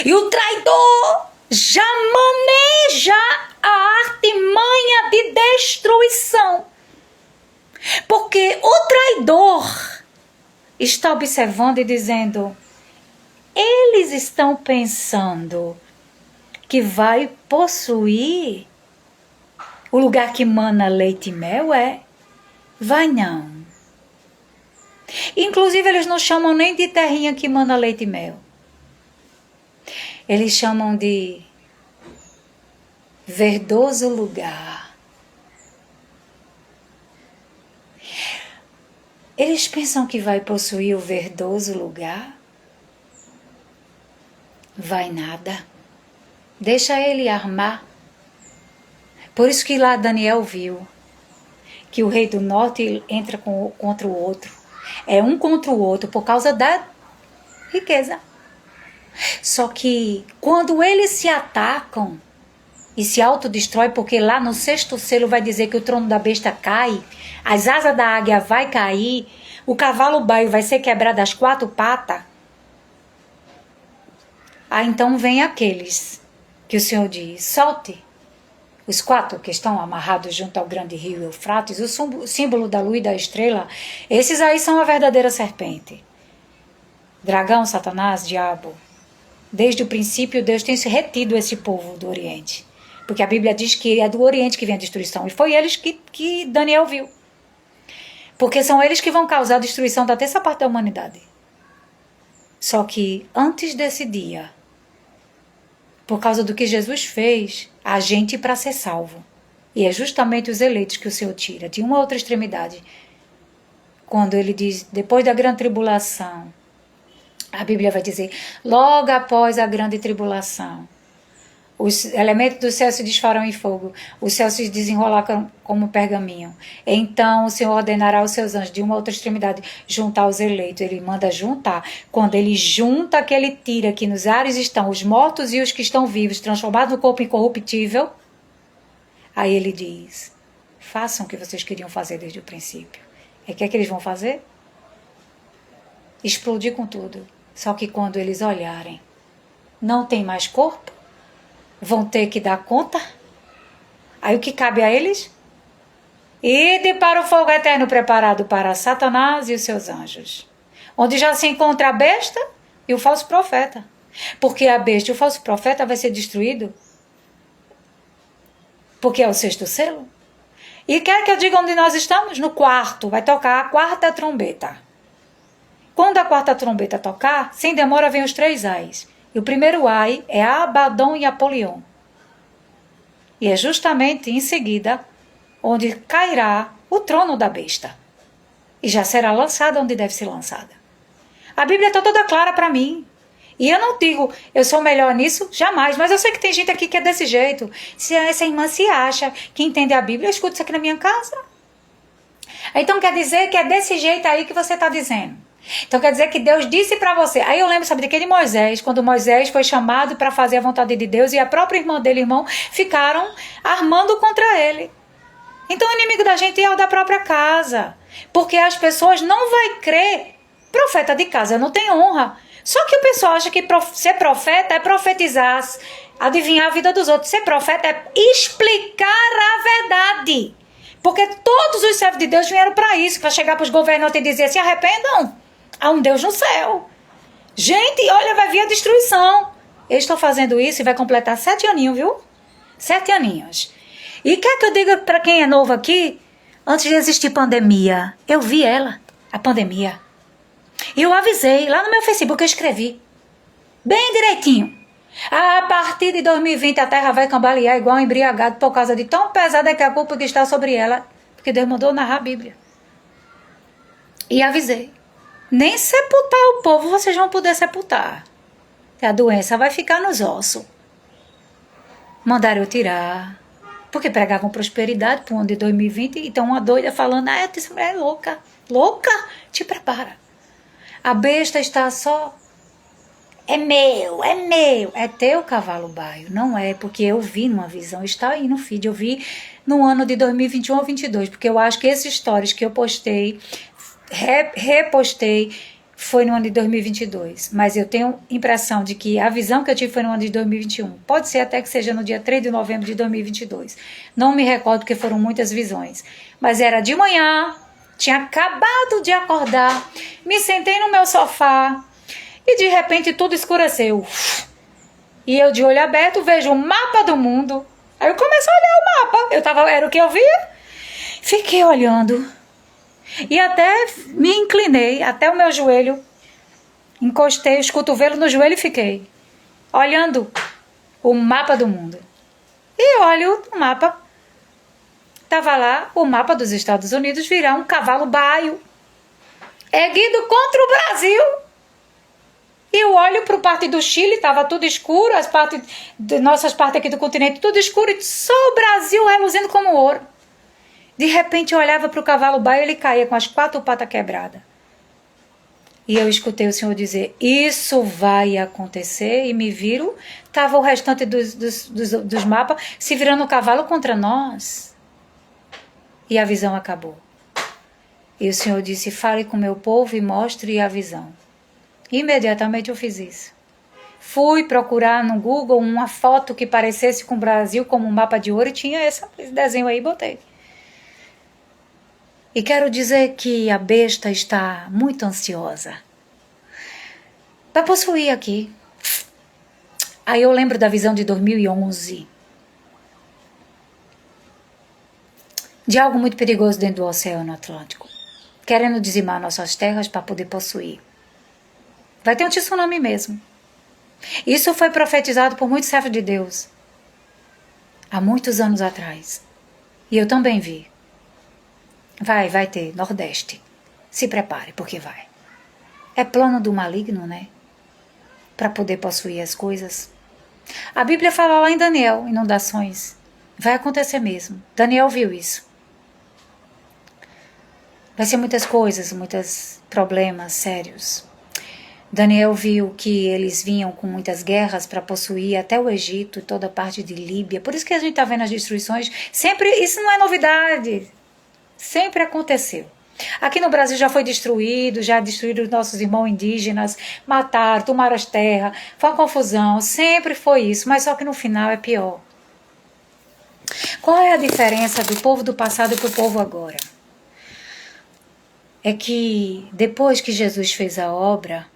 E o traidor já maneja a artimanha de destruição. Porque o traidor está observando e dizendo: eles estão pensando que vai possuir o lugar que mana leite e mel, vai não. Inclusive eles não chamam nem de terrinha que mana leite e mel. Eles chamam de verdoso lugar. Eles pensam que vai possuir o verdoso lugar? Vai nada. Deixa ele armar. Por isso que lá Daniel viu que o rei do norte entra contra o outro. É um contra o outro por causa da riqueza. Só que quando eles se atacam e se autodestrói, porque lá no 6º selo vai dizer que o trono da besta cai, as asas da águia vai cair, o cavalo baio vai ser quebrado as 4 patas. Aí então vem aqueles que o Senhor diz: solte os 4 que estão amarrados junto ao grande rio Eufrates, o símbolo da lua e da estrela. Esses aí são a verdadeira serpente. Dragão, Satanás, diabo. Desde o princípio, Deus tem retido esse povo do Oriente. Porque a Bíblia diz que é do Oriente que vem a destruição. E foi eles que Daniel viu. Porque são eles que vão causar a destruição da terça parte da humanidade. Só que antes desse dia, por causa do que Jesus fez, a gente para ser salvo. E é justamente os eleitos que o Senhor tira de uma outra extremidade. Quando ele diz, depois da grande tribulação, a Bíblia vai dizer, logo após a grande tribulação, os elementos do céu se desfarão em fogo, o céu se desenrolará como pergaminho. Então o Senhor ordenará aos seus anjos de uma outra extremidade juntar os eleitos. Ele manda juntar. Quando ele junta, que ele tira, que nos ares estão os mortos e os que estão vivos, transformados no corpo incorruptível. Aí ele diz, façam o que vocês queriam fazer desde o princípio. E o que é que eles vão fazer? Explodir com tudo. Só que quando eles olharem, não tem mais corpo, vão ter que dar conta. Aí o que cabe a eles? Ide para o fogo eterno preparado para Satanás e os seus anjos, onde já se encontra a besta e o falso profeta. Porque a besta e o falso profeta vai ser destruído, porque é o 6º selo. E quer que eu diga onde nós estamos? No 4º, vai tocar a 4ª trombeta. Quando a 4ª trombeta tocar, sem demora vem os 3 ais. E o primeiro ai é Abadom e Apolion. E é justamente em seguida onde cairá o trono da besta. E já será lançada onde deve ser lançada. A Bíblia está toda clara para mim. E eu não digo, eu sou melhor nisso, jamais. Mas eu sei que tem gente aqui que é desse jeito. Se essa irmã se acha que entende a Bíblia, eu escuto isso aqui na minha casa. Então quer dizer que é desse jeito aí que você está dizendo. Então quer dizer que Deus disse para você. Aí eu lembro, sabe, daquele Moisés, quando Moisés foi chamado para fazer a vontade de Deus e a própria irmã dele, irmão, ficaram armando contra ele. Então o inimigo da gente é o da própria casa. Porque as pessoas não vão crer. Profeta de casa não tem honra. Só que o pessoal acha que ser profeta é profetizar, adivinhar a vida dos outros. Ser profeta é explicar a verdade. Porque todos os servos de Deus vieram para isso, para chegar para os governantes e dizer, se arrependam. Há um Deus no céu. Gente, olha, vai vir a destruição. Eu estou fazendo isso e vai completar 7 aninhos, viu? 7 aninhos. E quer que eu diga para quem é novo aqui? Antes de existir pandemia, eu vi ela, a pandemia. E eu avisei, lá no meu Facebook eu escrevi. Bem direitinho. A partir de 2020 a terra vai cambalear igual um embriagado por causa de tão pesada que a culpa que está sobre ela. Porque Deus mandou narrar a Bíblia. E avisei. Nem sepultar o povo vocês vão poder sepultar. A doença vai ficar nos ossos. Mandaram eu tirar. Porque pregavam prosperidade para o ano de 2020. Então uma doida falando, essa mulher é louca. Louca? Te prepara. A besta está só... É meu. É teu cavalo baio. Não é, porque eu vi numa visão. Está aí no feed. Eu vi no ano de 2021 ou 2022. Porque eu acho que esses stories que eu postei, repostei, foi no ano de 2022, mas eu tenho impressão de que a visão que eu tive foi no ano de 2021. Pode ser até que seja no dia 3 de novembro de 2022. Não me recordo porque foram muitas visões. Mas era de manhã, tinha acabado de acordar, me sentei no meu sofá e de repente tudo escureceu. E eu de olho aberto vejo o mapa do mundo. Aí eu comecei a olhar o mapa. Era o que eu via. Fiquei olhando. E até me inclinei até o meu joelho. Encostei os cotovelos no joelho e fiquei olhando o mapa do mundo. E olho o mapa. Estava lá o mapa dos Estados Unidos virar um cavalo baio. Erguido contra o Brasil. E eu olho para o parte do Chile, estava tudo escuro, nossas partes aqui do continente, tudo escuro, e só o Brasil reluzindo como ouro. De repente eu olhava para o cavalo baio e ele caía com as 4 patas quebradas. E eu escutei o Senhor dizer, isso vai acontecer, e me viro, estava o restante dos mapas se virando o cavalo contra nós. E a visão acabou. E o Senhor disse, fale com o meu povo e mostre a visão. Imediatamente eu fiz isso. Fui procurar no Google uma foto que parecesse com o Brasil como um mapa de ouro e tinha esse desenho aí e botei. E quero dizer que a besta está muito ansiosa para possuir aqui. Aí eu lembro da visão de 2011. De algo muito perigoso dentro do Oceano Atlântico. Querendo dizimar nossas terras para poder possuir. Vai ter um tsunami mesmo. Isso foi profetizado por muitos servos de Deus. Há muitos anos atrás. E eu também vi. Vai ter Nordeste. Se prepare, porque vai. É plano do maligno, né? Para poder possuir as coisas. A Bíblia fala lá em Daniel, inundações. Vai acontecer mesmo. Daniel viu isso. Vai ser muitas coisas, muitos problemas sérios. Daniel viu que eles vinham com muitas guerras para possuir até o Egito e toda a parte de Líbia. Por isso que a gente está vendo as destruições. Sempre, isso não é novidade. Sempre aconteceu. Aqui no Brasil já foi destruído, já destruíram os nossos irmãos indígenas, mataram, tomaram as terras, foi uma confusão, sempre foi isso, mas só que no final é pior. Qual é a diferença do povo do passado para o povo agora? É que depois que Jesus fez a obra,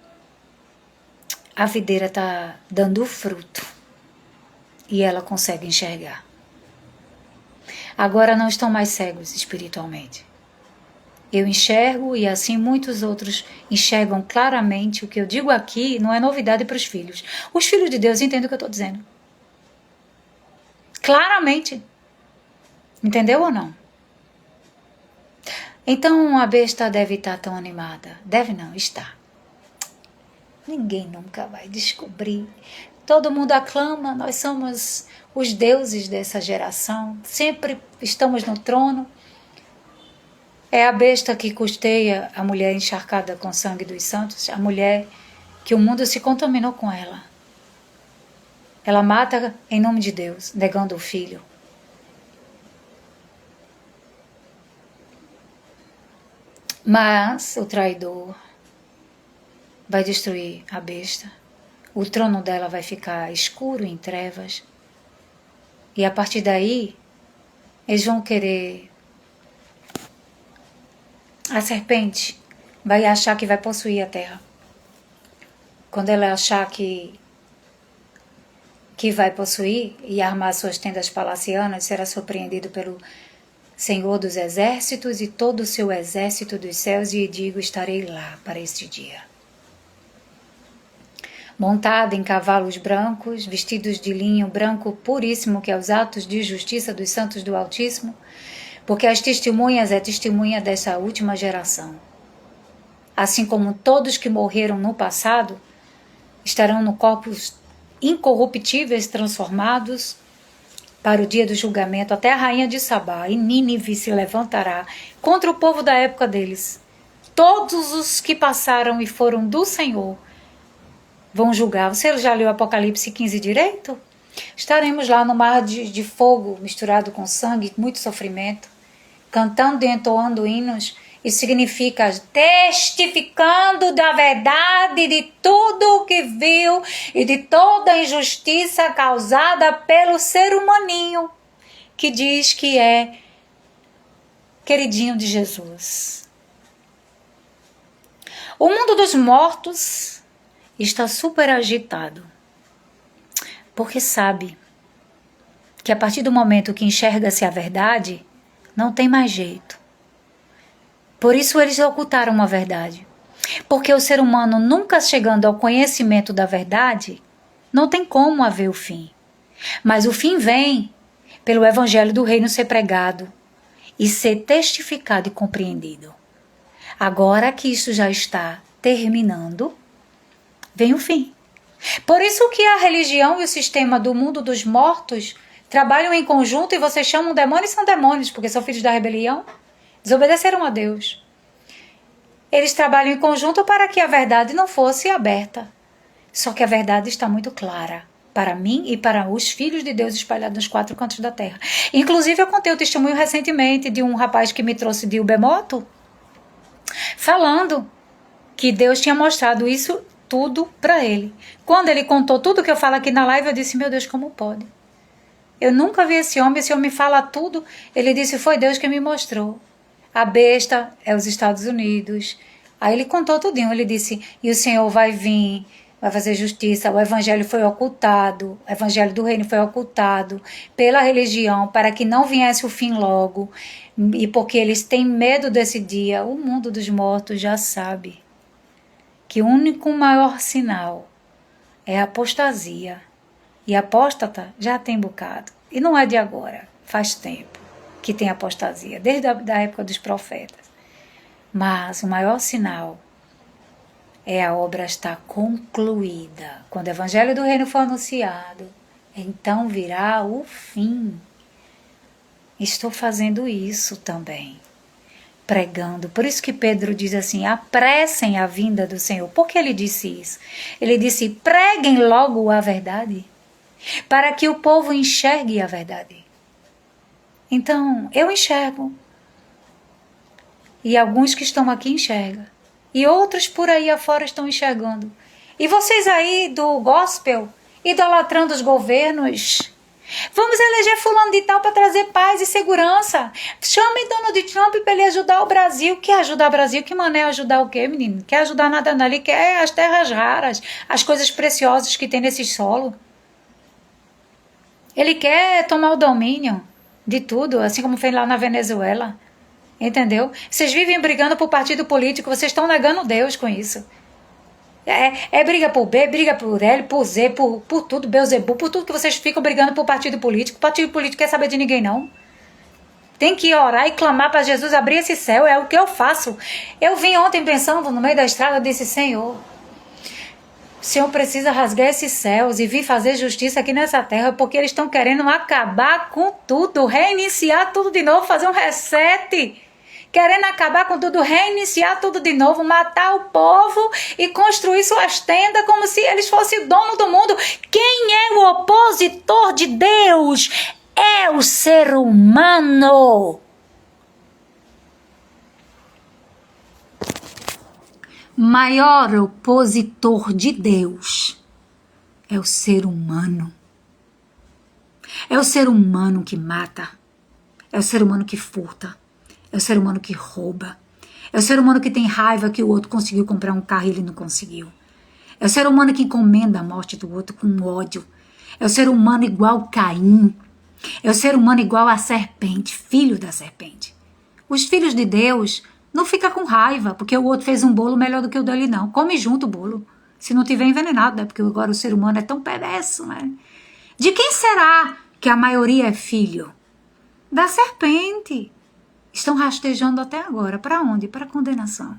a videira está dando fruto e ela consegue enxergar. Agora não estão mais cegos espiritualmente. Eu enxergo e assim muitos outros enxergam claramente. O que eu digo aqui não é novidade para os filhos. Os filhos de Deus entendem o que eu estou dizendo. Claramente. Entendeu ou não? Então a besta deve estar tão animada. Deve não, está. Ninguém nunca vai descobrir. Todo mundo aclama, nós somos os deuses dessa geração. Sempre estamos no trono. É a besta que custeia a mulher encharcada com sangue dos santos, a mulher que o mundo se contaminou com ela. Ela mata em nome de Deus, negando o filho. Mas o traidor vai destruir a besta. O trono dela vai ficar escuro em trevas. E a partir daí, eles vão querer... A serpente vai achar que vai possuir a terra. Quando ela achar que vai possuir e armar suas tendas palacianas, será surpreendido pelo Senhor dos exércitos e todo o seu exército dos céus, e digo, estarei lá para este dia. Montada em cavalos brancos, vestidos de linho branco puríssimo, que é os atos de justiça dos santos do Altíssimo, porque as testemunhas é testemunha dessa última geração. Assim como todos que morreram no passado, estarão no corpos incorruptíveis transformados para o dia do julgamento, até a rainha de Sabá, e Nínive se levantará contra o povo da época deles. Todos os que passaram e foram do Senhor vão julgar. Você já leu Apocalipse 15 direito? Estaremos lá no mar de fogo, misturado com sangue, muito sofrimento, cantando e entoando hinos Isso significa testificando da verdade de tudo o que viu e de toda a injustiça causada pelo ser humaninho, que diz que é queridinho de Jesus. O mundo dos mortos está super agitado, porque sabe que a partir do momento que enxerga-se a verdade, não tem mais jeito. Por isso eles ocultaram a verdade. Porque o ser humano nunca chegando ao conhecimento da verdade, não tem como haver o fim. Mas o fim vem pelo evangelho do reino ser pregado e ser testificado e compreendido. Agora que isso já está terminando, vem o fim. Por isso que a religião e o sistema do mundo dos mortos trabalham em conjunto e vocês chamam demônios, são demônios, porque são filhos da rebelião, desobedeceram a Deus. Eles trabalham em conjunto para que a verdade não fosse aberta. Só que a verdade está muito clara para mim e para os filhos de Deus espalhados nos 4 cantos da terra. Inclusive, eu contei o testemunho recentemente de um rapaz que me trouxe de Ubemoto, falando que Deus tinha mostrado isso tudo para ele. Quando ele contou tudo que eu falo aqui na live, eu disse, meu Deus, como pode? Eu nunca vi esse homem fala tudo. Ele disse, foi Deus que me mostrou. A besta é os Estados Unidos. Aí ele contou tudinho, ele disse, e o Senhor vai vir, vai fazer justiça, o evangelho foi ocultado, o evangelho do reino foi ocultado pela religião para que não viesse o fim logo, e porque eles têm medo desse dia, o mundo dos mortos já sabe que o único maior sinal é a apostasia, e apóstata já tem bocado, e não é de agora, faz tempo que tem apostasia, desde a época dos profetas. Mas o maior sinal é a obra estar concluída. Quando o evangelho do reino for anunciado, então virá o fim. Estou fazendo isso também, pregando. Por isso que Pedro diz assim, apressem a vinda do Senhor. Por que ele disse isso? Ele disse, preguem logo a verdade, para que o povo enxergue a verdade. Então, eu enxergo. E alguns que estão aqui enxergam. E outros por aí afora estão enxergando. E vocês aí do gospel, idolatrando os governos. Vamos eleger fulano de tal para trazer paz e segurança. Chamem Donald Trump para ele ajudar o Brasil. Quer ajudar o Brasil? Que mané ajudar o quê, menino? Quer ajudar nada não. Ele quer as terras raras, as coisas preciosas que tem nesse solo. Ele quer tomar o domínio de tudo, assim como fez lá na Venezuela. Entendeu? Vocês vivem brigando por partido político, vocês estão negando Deus com isso. É briga por B, briga por L, por Z, por tudo, Beuzebu, por tudo que vocês ficam brigando por partido político. Partido político quer saber de ninguém, não. Tem que orar e clamar para Jesus abrir esse céu, é o que eu faço. Eu vim ontem pensando no meio da estrada, eu disse, Senhor, o Senhor precisa rasgar esses céus e vir fazer justiça aqui nessa terra, porque eles estão querendo acabar com tudo, reiniciar tudo de novo, fazer um reset. Querendo acabar com tudo, reiniciar tudo de novo, matar o povo e construir suas tendas como se eles fossem o dono do mundo. Quem é o opositor de Deus? É o ser humano. Maior opositor de Deus é o ser humano. É o ser humano que mata. É o ser humano que furta. É o ser humano que rouba. É o ser humano que tem raiva que o outro conseguiu comprar um carro e ele não conseguiu. É o ser humano que encomenda a morte do outro com ódio. É o ser humano igual Caim. É o ser humano igual a serpente, filho da serpente. Os filhos de Deus não ficam com raiva porque o outro fez um bolo melhor do que o dele, não. Come junto o bolo. Se não tiver envenenado, né? Porque agora o ser humano é tão perverso, né? De quem será que a maioria é filho? Da serpente. Estão rastejando até agora. Para onde? Para a condenação.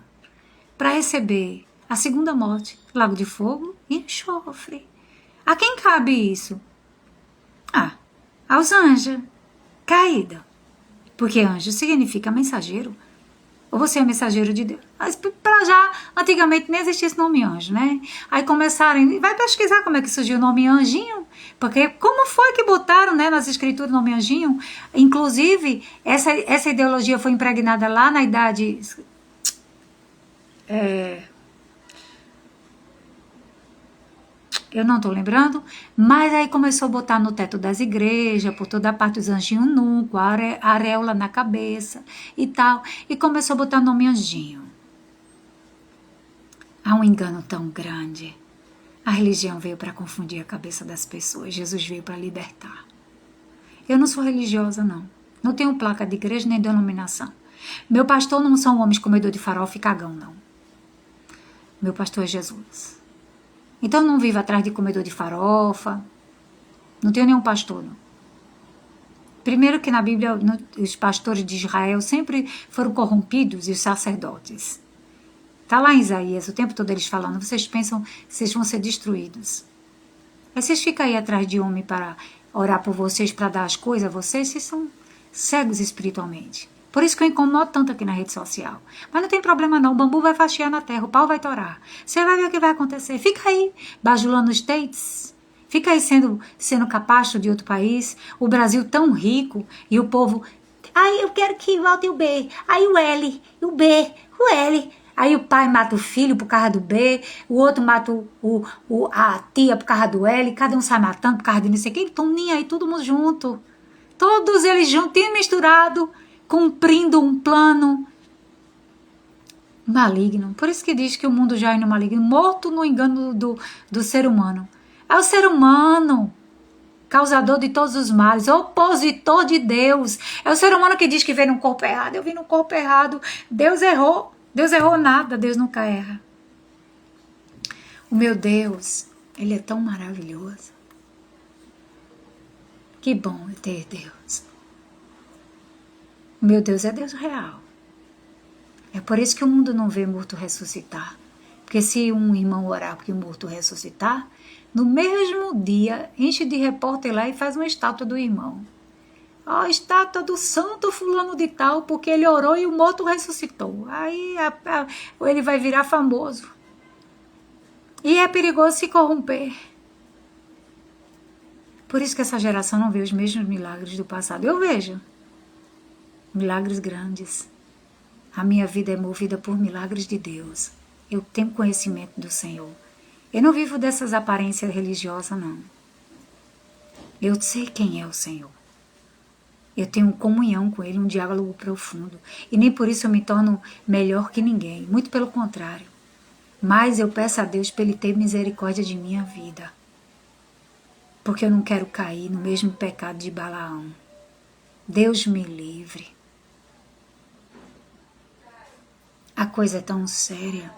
Para receber a segunda morte, lago de fogo e enxofre. A quem cabe isso? Aos anjos. Caída. Porque anjo significa mensageiro. Ou você é mensageiro de Deus. Mas para já, antigamente nem existia esse nome anjo, né? Aí começaram, vai pesquisar como é que surgiu o nome anjinho, porque como foi que botaram, né, nas escrituras o nome anjinho? Inclusive, essa ideologia foi impregnada lá na idade Eu não estou lembrando, mas aí começou a botar no teto das igrejas, por toda a parte os anjinhos num, com a areola na cabeça e tal, e começou a botar nome anjinho. Há um engano tão grande. A religião veio para confundir a cabeça das pessoas, Jesus veio para libertar. Eu não sou religiosa, não. Não tenho placa de igreja nem denominação. Meu pastor não são homens comedor de farofa e cagão, não. Meu pastor é Jesus. Então não vivo atrás de comedor de farofa. Não tenho nenhum pastor, não. Primeiro que na Bíblia os pastores de Israel sempre foram corrompidos e os sacerdotes. Está lá em Isaías, o tempo todo eles falando, vocês pensam que vocês vão ser destruídos. Aí vocês ficam aí atrás de homem para orar por vocês, para dar as coisas a vocês são cegos espiritualmente. Por isso que eu incomodo tanto aqui na rede social. Mas não tem problema não, o bambu vai fastiar na terra, o pau vai torar. Você vai ver o que vai acontecer. Fica aí, bajulando os States. Fica aí sendo capacho de outro país. O Brasil tão rico e o povo... Ai, eu quero que volte o B. Aí o L, o B, o L. Aí o pai mata o filho por causa do B, o outro mata a tia por causa do L, cada um sai matando por causa de não sei o que. Estão nem aí, todo mundo junto. Todos eles juntinhos, misturados, cumprindo um plano maligno. Por isso que diz que o mundo já é no maligno, morto no engano do ser humano. É o ser humano, causador de todos os males, opositor de Deus. É o ser humano que diz que veio num corpo errado. Eu vim num corpo errado. Deus errou. Deus errou nada. Deus nunca erra. O meu Deus, Ele é tão maravilhoso. Que bom eu ter Deus. O meu Deus é Deus real. É por isso que o mundo não vê morto ressuscitar. Porque se um irmão orar porque o morto ressuscitar, no mesmo dia enche de repórter lá e faz uma estátua do irmão. A estátua do santo fulano de tal, porque ele orou e o morto ressuscitou. Aí ele vai virar famoso. E é perigoso se corromper. Por isso que essa geração não vê os mesmos milagres do passado. Eu vejo milagres grandes. A minha vida é movida por milagres de Deus. Eu tenho conhecimento do Senhor. Eu não vivo dessas aparências religiosas, não. Eu sei quem é o Senhor. Eu tenho comunhão com Ele, um diálogo profundo. E nem por isso eu me torno melhor que ninguém. Muito pelo contrário. Mas eu peço a Deus para Ele ter misericórdia de minha vida. Porque eu não quero cair no mesmo pecado de Balaão. Deus me livre. A coisa é tão séria.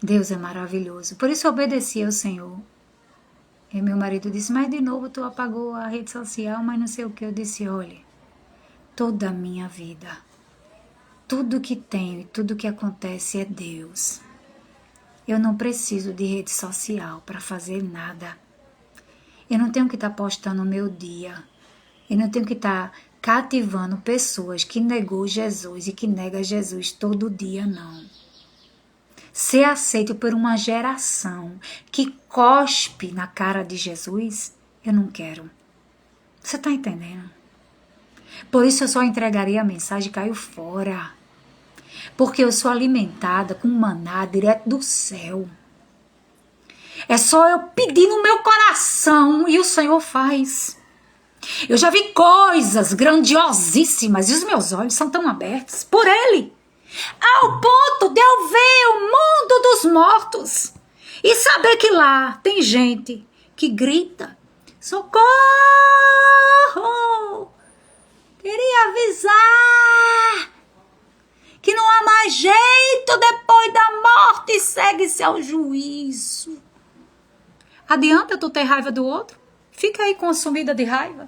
Deus é maravilhoso. Por isso eu obedeci ao Senhor. E meu marido disse, mas de novo tu apagou a rede social, mas não sei o que. Eu disse, olha, toda a minha vida, tudo que tenho e tudo que acontece é Deus. Eu não preciso de rede social para fazer nada. Eu não tenho que estar postando o meu dia. Eu não tenho que estar cativando pessoas que negou Jesus e que nega Jesus todo dia, não. Ser aceito por uma geração que cospe na cara de Jesus, eu não quero. Você está entendendo? Por isso eu só entregaria a mensagem e caiu fora. Porque eu sou alimentada com maná direto do céu. É só eu pedir no meu coração e o Senhor faz. Eu já vi coisas grandiosíssimas e os meus olhos são tão abertos por Ele. Ao ponto de eu ver o mundo dos mortos e saber que lá tem gente que grita, socorro! Queria avisar que não há mais jeito depois da morte, segue-se ao juízo. Adianta tu ter raiva do outro? Fica aí consumida de raiva.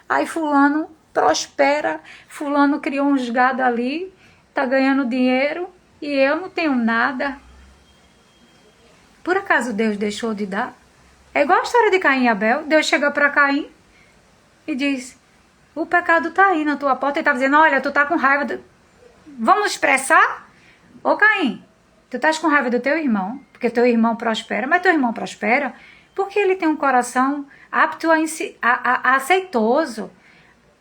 Aí fulano prospera, fulano criou uns gado ali, tá ganhando dinheiro e eu não tenho nada. Por acaso Deus deixou de dar? É igual a história de Caim e Abel. Deus chega para Caim e diz, o pecado tá aí na tua porta. Ele tá dizendo, olha, tu tá com raiva. Vamos expressar? Ô Caim, tu estás com raiva do teu irmão, porque teu irmão prospera, mas teu irmão prospera porque ele tem um coração apto a aceitoso.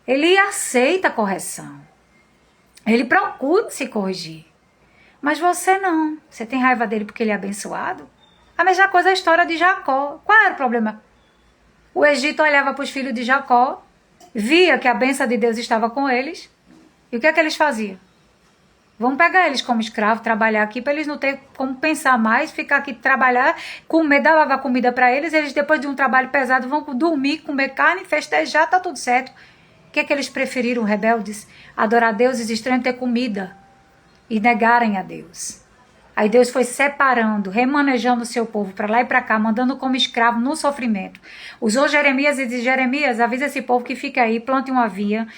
Ele aceita a correção. Ele procura se corrigir. Mas você não. Você tem raiva dele porque ele é abençoado? A mesma coisa é a história de Jacó. Qual era o problema? O Egito olhava para os filhos de Jacó, via que a bênção de Deus estava com eles, e o que é que eles faziam? Vamos pegar eles como escravos, trabalhar aqui, para eles não terem como pensar mais, ficar aqui, trabalhar, comer, dar comida para eles, eles depois de um trabalho pesado vão dormir, comer carne, festejar, tá tudo certo. O que é que eles preferiram, rebeldes? Adorar deuses estranhos, ter comida e negarem a Deus. Aí Deus foi separando, remanejando o seu povo para lá e para cá, mandando como escravo no sofrimento. Usou Jeremias e disse: Jeremias, avisa esse povo que fica aí, plante uma vinha,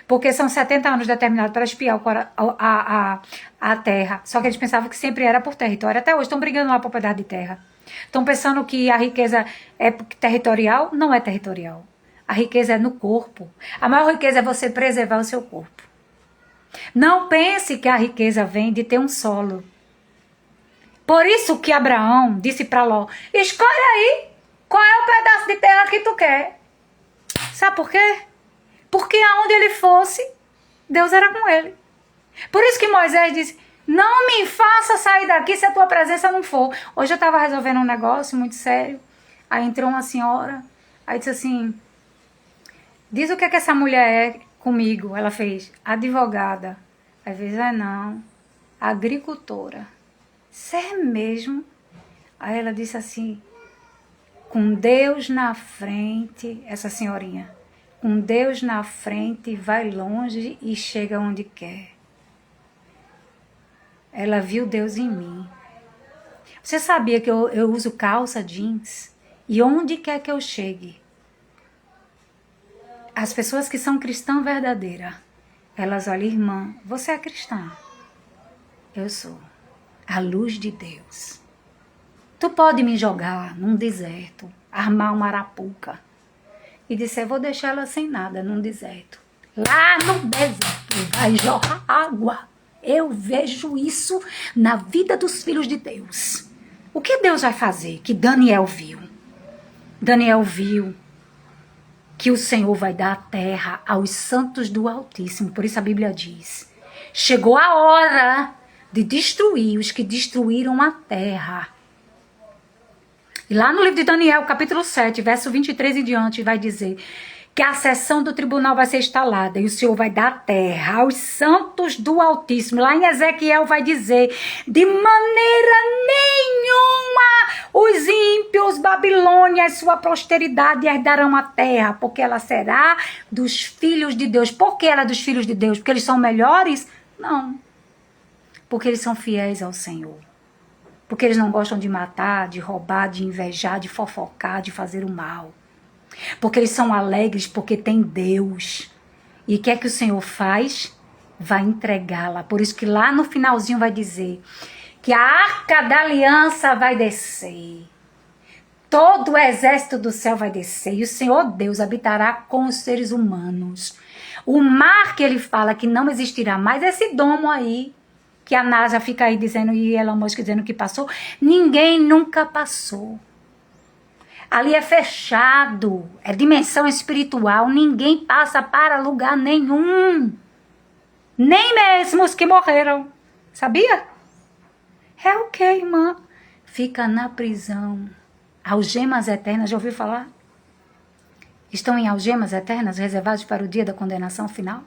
porque são 70 anos determinados para espiar a terra. Só que eles pensavam que sempre era por território. Até hoje estão brigando lá por pedaço de terra. Estão pensando que a riqueza é territorial? Não é territorial. A riqueza é no corpo. A maior riqueza é você preservar o seu corpo. Não pense que a riqueza vem de ter um solo. Por isso que Abraão disse para Ló: escolhe aí qual é o pedaço de terra que tu quer. Sabe por quê? Porque aonde ele fosse, Deus era com ele. Por isso que Moisés disse: não me faça sair daqui se a tua presença não for. Hoje eu estava resolvendo um negócio muito sério. Aí entrou uma senhora. Aí disse assim: diz o que é que essa mulher é comigo. Ela fez: advogada. Às vezes não, agricultora. Isso é mesmo? Aí ela disse assim: com Deus na frente, essa senhorinha, com Deus na frente, vai longe e chega onde quer. Ela viu Deus em mim. Você sabia que eu uso calça jeans? E onde quer que eu chegue, as pessoas que são cristãs verdadeiras, elas olham: irmã, você é cristã? Eu sou. A luz de Deus. Tu pode me jogar num deserto, armar uma arapuca e dizer: vou deixar ela sem nada num deserto. Lá no deserto vai jorrar água. Eu vejo isso na vida dos filhos de Deus. O que Deus vai fazer? Que Daniel viu. Daniel viu que o Senhor vai dar a terra aos santos do Altíssimo. Por isso a Bíblia diz: chegou a hora de destruir os que destruíram a terra. E lá no livro de Daniel, capítulo 7, verso 23 em diante, vai dizer que a sessão do tribunal vai ser instalada e o Senhor vai dar a terra aos santos do Altíssimo. Lá em Ezequiel vai dizer: de maneira nenhuma os ímpios Babilônia e sua posteridade herdarão a terra, porque ela será dos filhos de Deus. Por que ela é dos filhos de Deus? Porque eles são melhores? Não. Porque eles são fiéis ao Senhor. Porque eles não gostam de matar, de roubar, de invejar, de fofocar, de fazer o mal. Porque eles são alegres, porque tem Deus. E o que é que o Senhor faz? Vai entregá-la. Por isso que lá no finalzinho vai dizer que a arca da aliança vai descer. Todo o exército do céu vai descer. E o Senhor Deus habitará com os seres humanos. O mar que ele fala que não existirá mais, esse domo aí, que a NASA fica aí dizendo, e Elon Musk dizendo que passou, ninguém nunca passou. Ali é fechado, é dimensão espiritual, ninguém passa para lugar nenhum. Nem mesmo os que morreram. Sabia? É o que, irmã? Fica na prisão. Algemas eternas, já ouviu falar? Estão em algemas eternas reservadas para o dia da condenação final?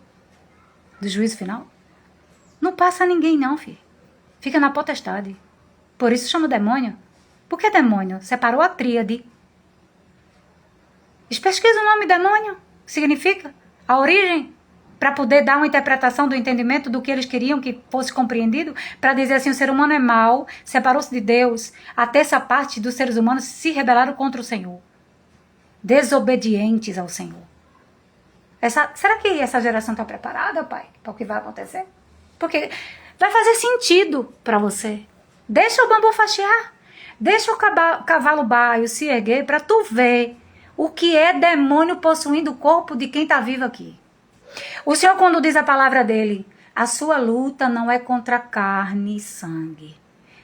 Do juízo final? Não passa ninguém não, filho. Fica na potestade. Por isso chama demônio. Por que demônio? Separou a tríade. Pesquisa o nome demônio. Significa a origem. Para poder dar uma interpretação do entendimento do que eles queriam que fosse compreendido. Para dizer assim, o ser humano é mau, separou-se de Deus. A terça parte dos seres humanos se rebelaram contra o Senhor. Desobedientes ao Senhor. Será que essa geração está preparada, pai, para o que vai acontecer? Porque vai fazer sentido para você. Deixa o bambu faxear. Deixa o cavalo baio se erguer para tu ver o que é demônio possuindo o corpo de quem está vivo aqui. O Senhor, quando diz a palavra dele, a sua luta não é contra carne e sangue.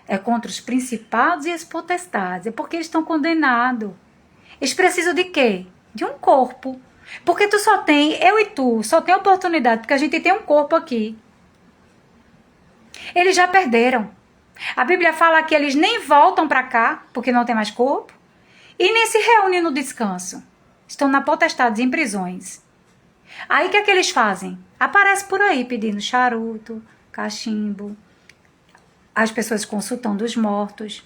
É contra os principados e as potestades. É porque eles estão condenados. Eles precisam de quê? De um corpo. Porque tu só tem, eu e tu, só tem oportunidade, porque a gente tem um corpo aqui. Eles já perderam. A Bíblia fala que eles nem voltam para cá, porque não tem mais corpo, e nem se reúnem no descanso. Estão na potestade, em prisões. Aí o que é que eles fazem? Aparece por aí pedindo charuto, cachimbo. As pessoas consultando os mortos.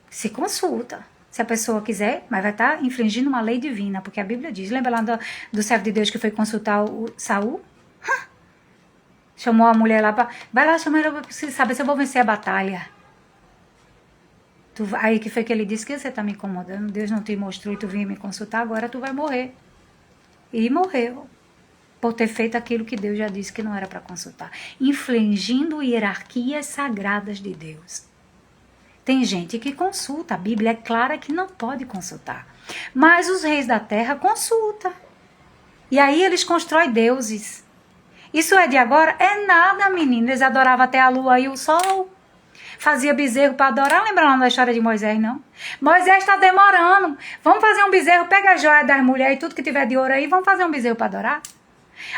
Se consulta. Se a pessoa quiser, mas vai estar infringindo uma lei divina, porque a Bíblia diz. Lembra lá do servo de Deus que foi consultar o Saul? Chamou a mulher lá para... Vai lá, chama ela, eu preciso saber se eu vou vencer a batalha. Aí que foi que ele disse que você está me incomodando, Deus não te mostrou e tu vinha me consultar, agora tu vai morrer. E morreu. Por ter feito aquilo que Deus já disse que não era para consultar. Infringindo hierarquias sagradas de Deus. Tem gente que consulta, a Bíblia é clara que não pode consultar. Mas os reis da terra consultam. E aí eles constroem deuses. Isso é de agora? É nada, menino. Eles adoravam até a lua e o sol. Fazia bezerro para adorar. Lembra lá da história de Moisés, não? Moisés está demorando. Vamos fazer um bezerro. Pega a joia das mulheres e tudo que tiver de ouro aí. Vamos fazer um bezerro para adorar?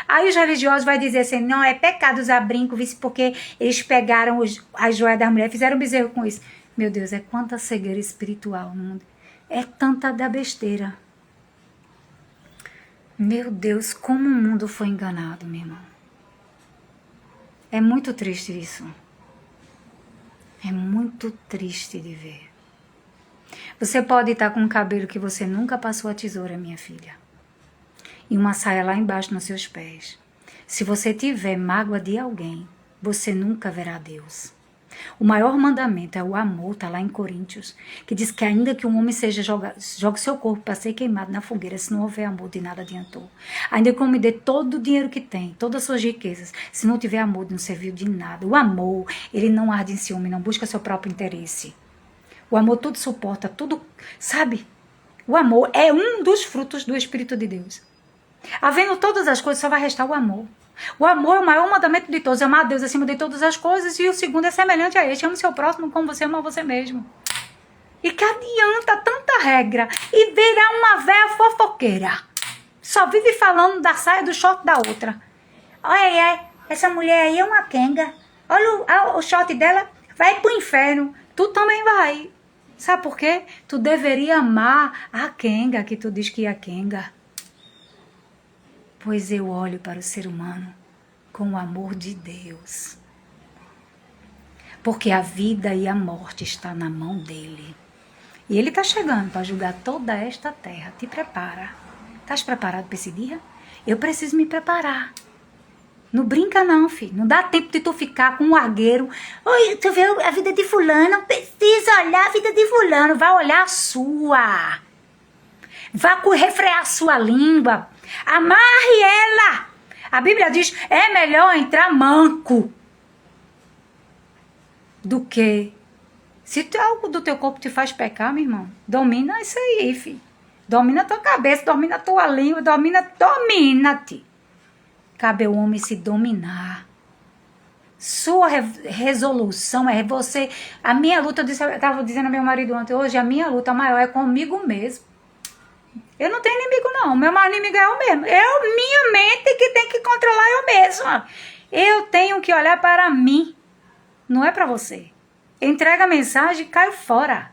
Aí os religiosos vão dizer assim, não, é pecado usar brinco, porque eles pegaram as joias das mulheres, fizeram um bezerro com isso. Meu Deus, é quanta cegueira espiritual no mundo. É tanta da besteira. Meu Deus, como o mundo foi enganado, meu irmão. É muito triste isso. É muito triste de ver. Você pode estar com um cabelo que você nunca passou a tesoura, minha filha. E uma saia lá embaixo nos seus pés. Se você tiver mágoa de alguém, você nunca verá Deus. O maior mandamento é o amor, está lá em Coríntios, que diz que ainda que um homem jogue seu corpo para ser queimado na fogueira, se não houver amor, de nada adiantou. Ainda que o homem dê todo o dinheiro que tem, todas as suas riquezas, se não tiver amor, não serviu de nada. O amor, ele não arde em ciúme, não busca seu próprio interesse. O amor tudo suporta, tudo, sabe? O amor é um dos frutos do Espírito de Deus. Havendo todas as coisas, só vai restar o amor. O amor é o maior mandamento de todos, amar a Deus acima de todas as coisas, e o segundo é semelhante a este, ame o seu próximo como você ama você mesmo. E que adianta tanta regra e virar uma véia fofoqueira. Só vive falando da saia do short da outra. Olha, essa mulher aí é uma quenga. Olha o short dela, vai pro inferno. Tu também vai. Sabe por quê? Tu deveria amar a quenga que tu diz que é a quenga. Pois eu olho para o ser humano com o amor de Deus. Porque a vida e a morte estão na mão dele. E ele está chegando para julgar toda esta terra. Te prepara. Estás preparado para esse dia? Eu preciso me preparar. Não brinca não, filho. Não dá tempo de tu ficar com um argueiro. Oi, tu vê a vida de fulano? Não precisa olhar a vida de fulano. Vai olhar a sua. Vá refrear a sua língua. Amarre ela. A Bíblia diz, é melhor entrar manco do que... Se algo do teu corpo te faz pecar, meu irmão, domina isso aí, filho. Domina a tua cabeça, domina a tua língua, domina-te. Cabe ao homem se dominar. Sua resolução é você... A minha luta, eu estava dizendo ao meu marido ontem, hoje a minha luta maior é comigo mesmo. Eu não tenho inimigo não, meu maior inimigo é eu mesmo. Eu, minha mente que tem que controlar eu mesma. Eu tenho que olhar para mim, não é para você. Entrega a mensagem e cai fora.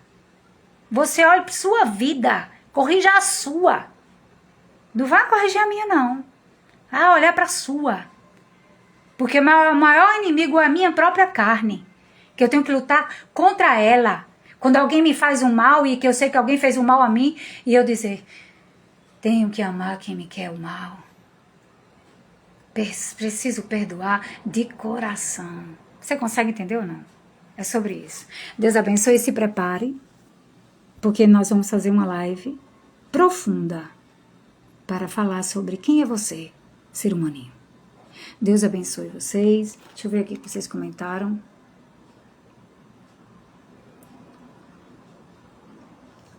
Você olha para sua vida, corrija a sua. Não vai corrigir a minha não. Olhar para a sua. Porque o meu maior inimigo é a minha própria carne, que eu tenho que lutar contra ela. Quando alguém me faz um mal e que eu sei que alguém fez um mal a mim, e eu dizer... Tenho que amar quem me quer o mal. Preciso perdoar de coração. Você consegue entender ou não? É sobre isso. Deus abençoe e se prepare, porque nós vamos fazer uma live profunda para falar sobre quem é você, ser humaninho. Deus abençoe vocês. Deixa eu ver aqui o que vocês comentaram.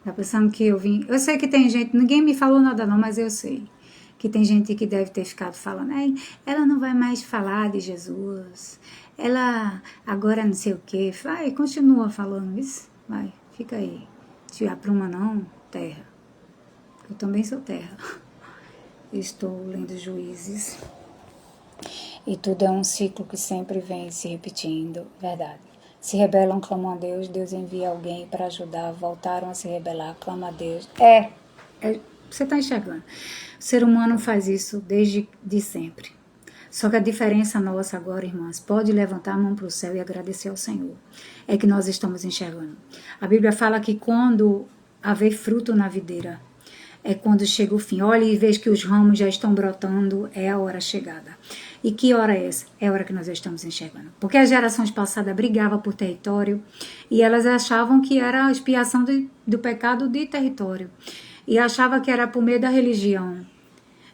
Tá pensando que eu vim... Eu sei que tem gente... Ninguém me falou nada não, mas eu sei. Que tem gente que deve ter ficado falando... Ela não vai mais falar de Jesus. Ela agora não sei o quê. Vai, continua falando isso. Vai, fica aí. Se apruma não, terra. Eu também sou terra. Estou lendo Juízes. E tudo é um ciclo que sempre vem se repetindo, verdade. Se rebelam, clamam a Deus, Deus envia alguém para ajudar, voltaram a se rebelar, clamam a Deus. Você está enxergando. O ser humano faz isso desde sempre. Só que a diferença nossa agora, irmãs, pode levantar a mão para o céu e agradecer ao Senhor. É que nós estamos enxergando. A Bíblia fala que quando haver fruto na videira, é quando chega o fim. Olha e veja que os ramos já estão brotando, é a hora chegada. E que hora é essa? É a hora que nós estamos enxergando. Porque as gerações passadas brigavam por território e elas achavam que era a expiação do pecado de território. E achava que era por meio da religião.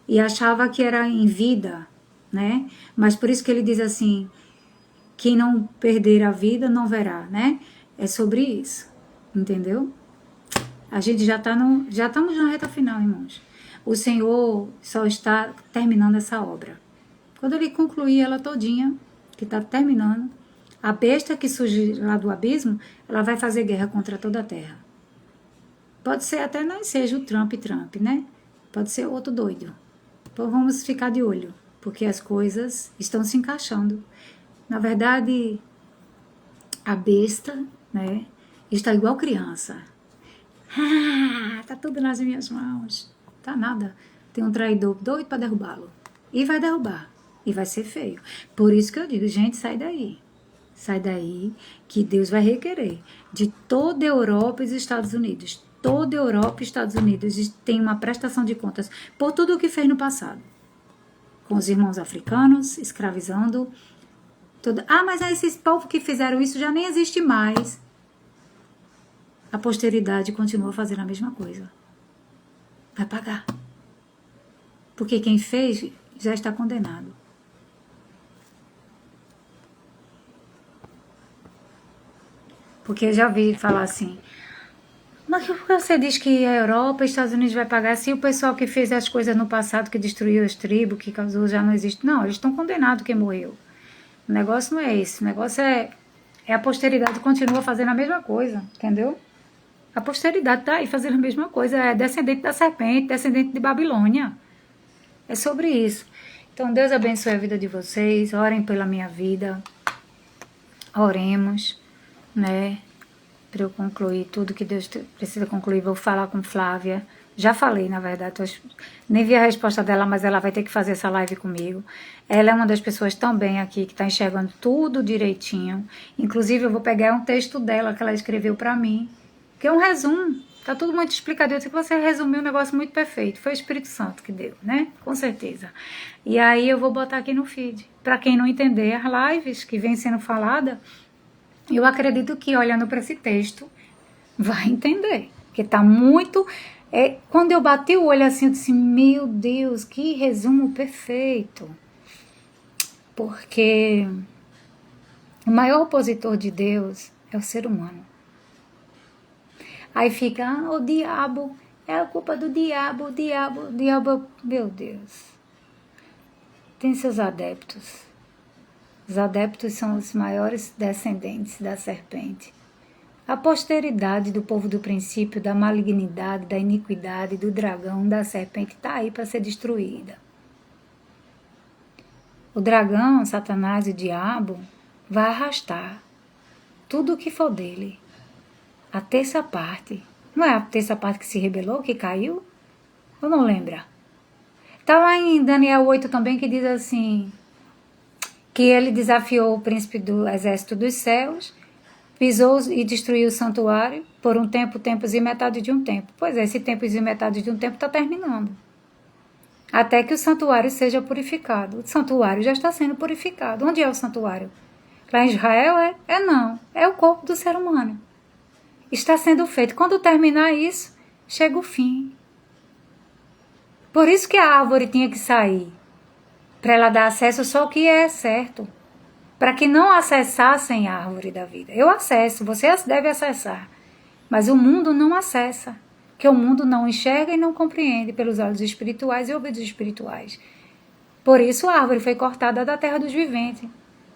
E achava que era em vida, né? Mas por isso que ele diz assim, quem não perder a vida não verá, né? É sobre isso, entendeu? A gente já estamos na reta final, irmãos. O Senhor só está terminando essa obra. Quando ele concluir ela todinha, que está terminando, a besta que surge lá do abismo, ela vai fazer guerra contra toda a terra. Pode ser até não seja o Trump, né? Pode ser outro doido. Então vamos ficar de olho, porque as coisas estão se encaixando. Na verdade, a besta, né, está igual criança. Tá tudo nas minhas mãos. Tá nada. Tem um traidor doido para derrubá-lo. E vai derrubar. E vai ser feio. Por isso que eu digo, gente, sai daí. Sai daí que Deus vai requerer de toda a Europa e os Estados Unidos. Toda a Europa e Estados Unidos tem uma prestação de contas por tudo o que fez no passado. Com os irmãos africanos, escravizando. Tudo. Mas esses povos que fizeram isso já nem existe mais. A posteridade continua fazendo a mesma coisa. Vai pagar. Porque quem fez já está condenado. Porque eu já vi falar assim, mas por que você diz que a Europa e os Estados Unidos vai pagar se o pessoal que fez as coisas no passado, que destruiu as tribos, que causou, já não existe? Não, eles estão condenados quem morreu. O negócio não é esse. O negócio é a posteridade continua fazendo a mesma coisa, entendeu? A posteridade está aí fazendo a mesma coisa. É descendente da serpente, descendente de Babilônia. É sobre isso. Então, Deus abençoe a vida de vocês. Orem pela minha vida. Oremos, né? Para eu concluir tudo que Deus precisa concluir. Vou falar com Flávia. Já falei, na verdade. Nem vi a resposta dela, mas ela vai ter que fazer essa live comigo. Ela é uma das pessoas também aqui que está enxergando tudo direitinho. Inclusive, eu vou pegar um texto dela que ela escreveu para mim, que é um resumo. Tá tudo muito explicado. Eu sei que você resumiu um negócio muito perfeito. Foi o Espírito Santo que deu, né? Com certeza. E aí eu vou botar aqui no feed. Para quem não entender as lives que vem sendo falada, eu acredito que olhando para esse texto vai entender. Porque tá muito... quando eu bati o olho assim, eu disse, meu Deus, que resumo perfeito. Porque o maior opositor de Deus é o ser humano. Aí fica, o diabo, é a culpa do diabo, o diabo, meu Deus. Tem seus adeptos. Os adeptos são os maiores descendentes da serpente. A posteridade do povo do princípio, da malignidade, da iniquidade, do dragão, da serpente, está aí para ser destruída. O dragão, Satanás e o diabo vai arrastar tudo o que for dele. A terça parte. Não é a terça parte que se rebelou, que caiu? Ou não lembra? Está lá em Daniel 8 também que diz assim, que ele desafiou o príncipe do exército dos céus, pisou e destruiu o santuário por um tempo, tempos e metade de um tempo. Pois é, esse tempos e metade de um tempo está terminando. Até que o santuário seja purificado. O santuário já está sendo purificado. Onde é o santuário? Lá em Israel não. É o corpo do ser humano. Está sendo feito. Quando terminar isso, chega o fim. Por isso que a árvore tinha que sair. Para ela dar acesso só ao que é certo. Para que não acessassem a árvore da vida. Eu acesso, você deve acessar. Mas o mundo não acessa. Que o mundo não enxerga e não compreende pelos olhos espirituais e ouvidos espirituais. Por isso a árvore foi cortada da terra dos viventes.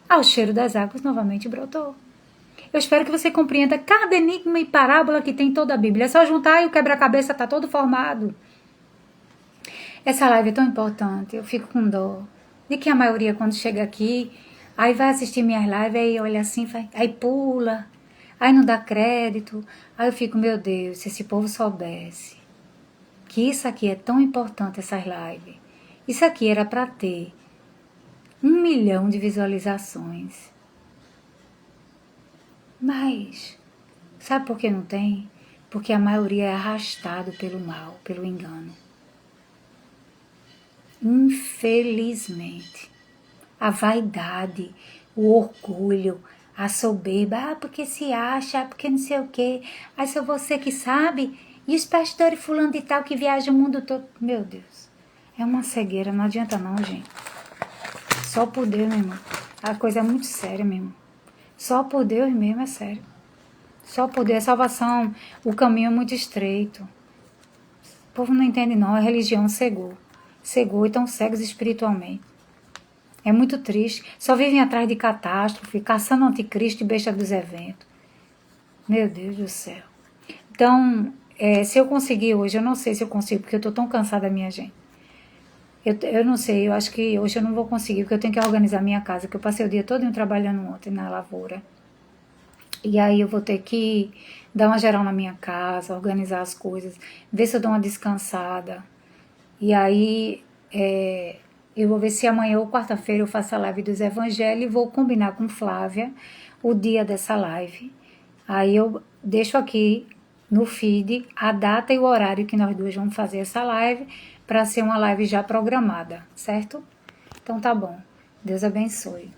Ao cheiro das águas novamente brotou. Eu espero que você compreenda cada enigma e parábola que tem em toda a Bíblia. É só juntar e o quebra-cabeça está todo formado. Essa live é tão importante, eu fico com dó. de que a maioria quando chega aqui, aí vai assistir minhas lives, aí olha assim, aí pula, aí não dá crédito, aí eu fico, meu Deus, se esse povo soubesse que isso aqui é tão importante, essas lives, isso aqui era para ter 1 milhão de visualizações. Mas, sabe por que não tem? Porque a maioria é arrastado pelo mal, pelo engano. Infelizmente, a vaidade, o orgulho, a soberba, porque se acha, porque não sei o quê, aí só você que sabe, e os pastores fulano de tal que viajam o mundo todo, meu Deus, é uma cegueira, não adianta não, gente. Só por Deus, meu irmão, a coisa é muito séria mesmo, só por Deus mesmo é sério, só por Deus, a salvação, o caminho é muito estreito, o povo não entende não, a religião cegou e estão cegos espiritualmente. É muito triste. Só vivem atrás de catástrofe, caçando o anticristo e besta dos eventos. Meu Deus do céu. Então, se eu conseguir hoje, eu não sei se eu consigo, porque eu estou tão cansada, minha gente. Eu não sei, eu acho que hoje eu não vou conseguir, porque eu tenho que organizar minha casa, que eu passei o dia todo trabalhando ontem na lavoura. E aí eu vou ter que dar uma geral na minha casa, organizar as coisas, ver se eu dou uma descansada. E aí, eu vou ver se amanhã ou quarta-feira eu faço a live dos evangelhos e vou combinar com Flávia o dia dessa live. Aí eu deixo aqui no feed a data e o horário que nós duas vamos fazer essa live, para ser uma live já programada, certo? Então tá bom. Deus abençoe.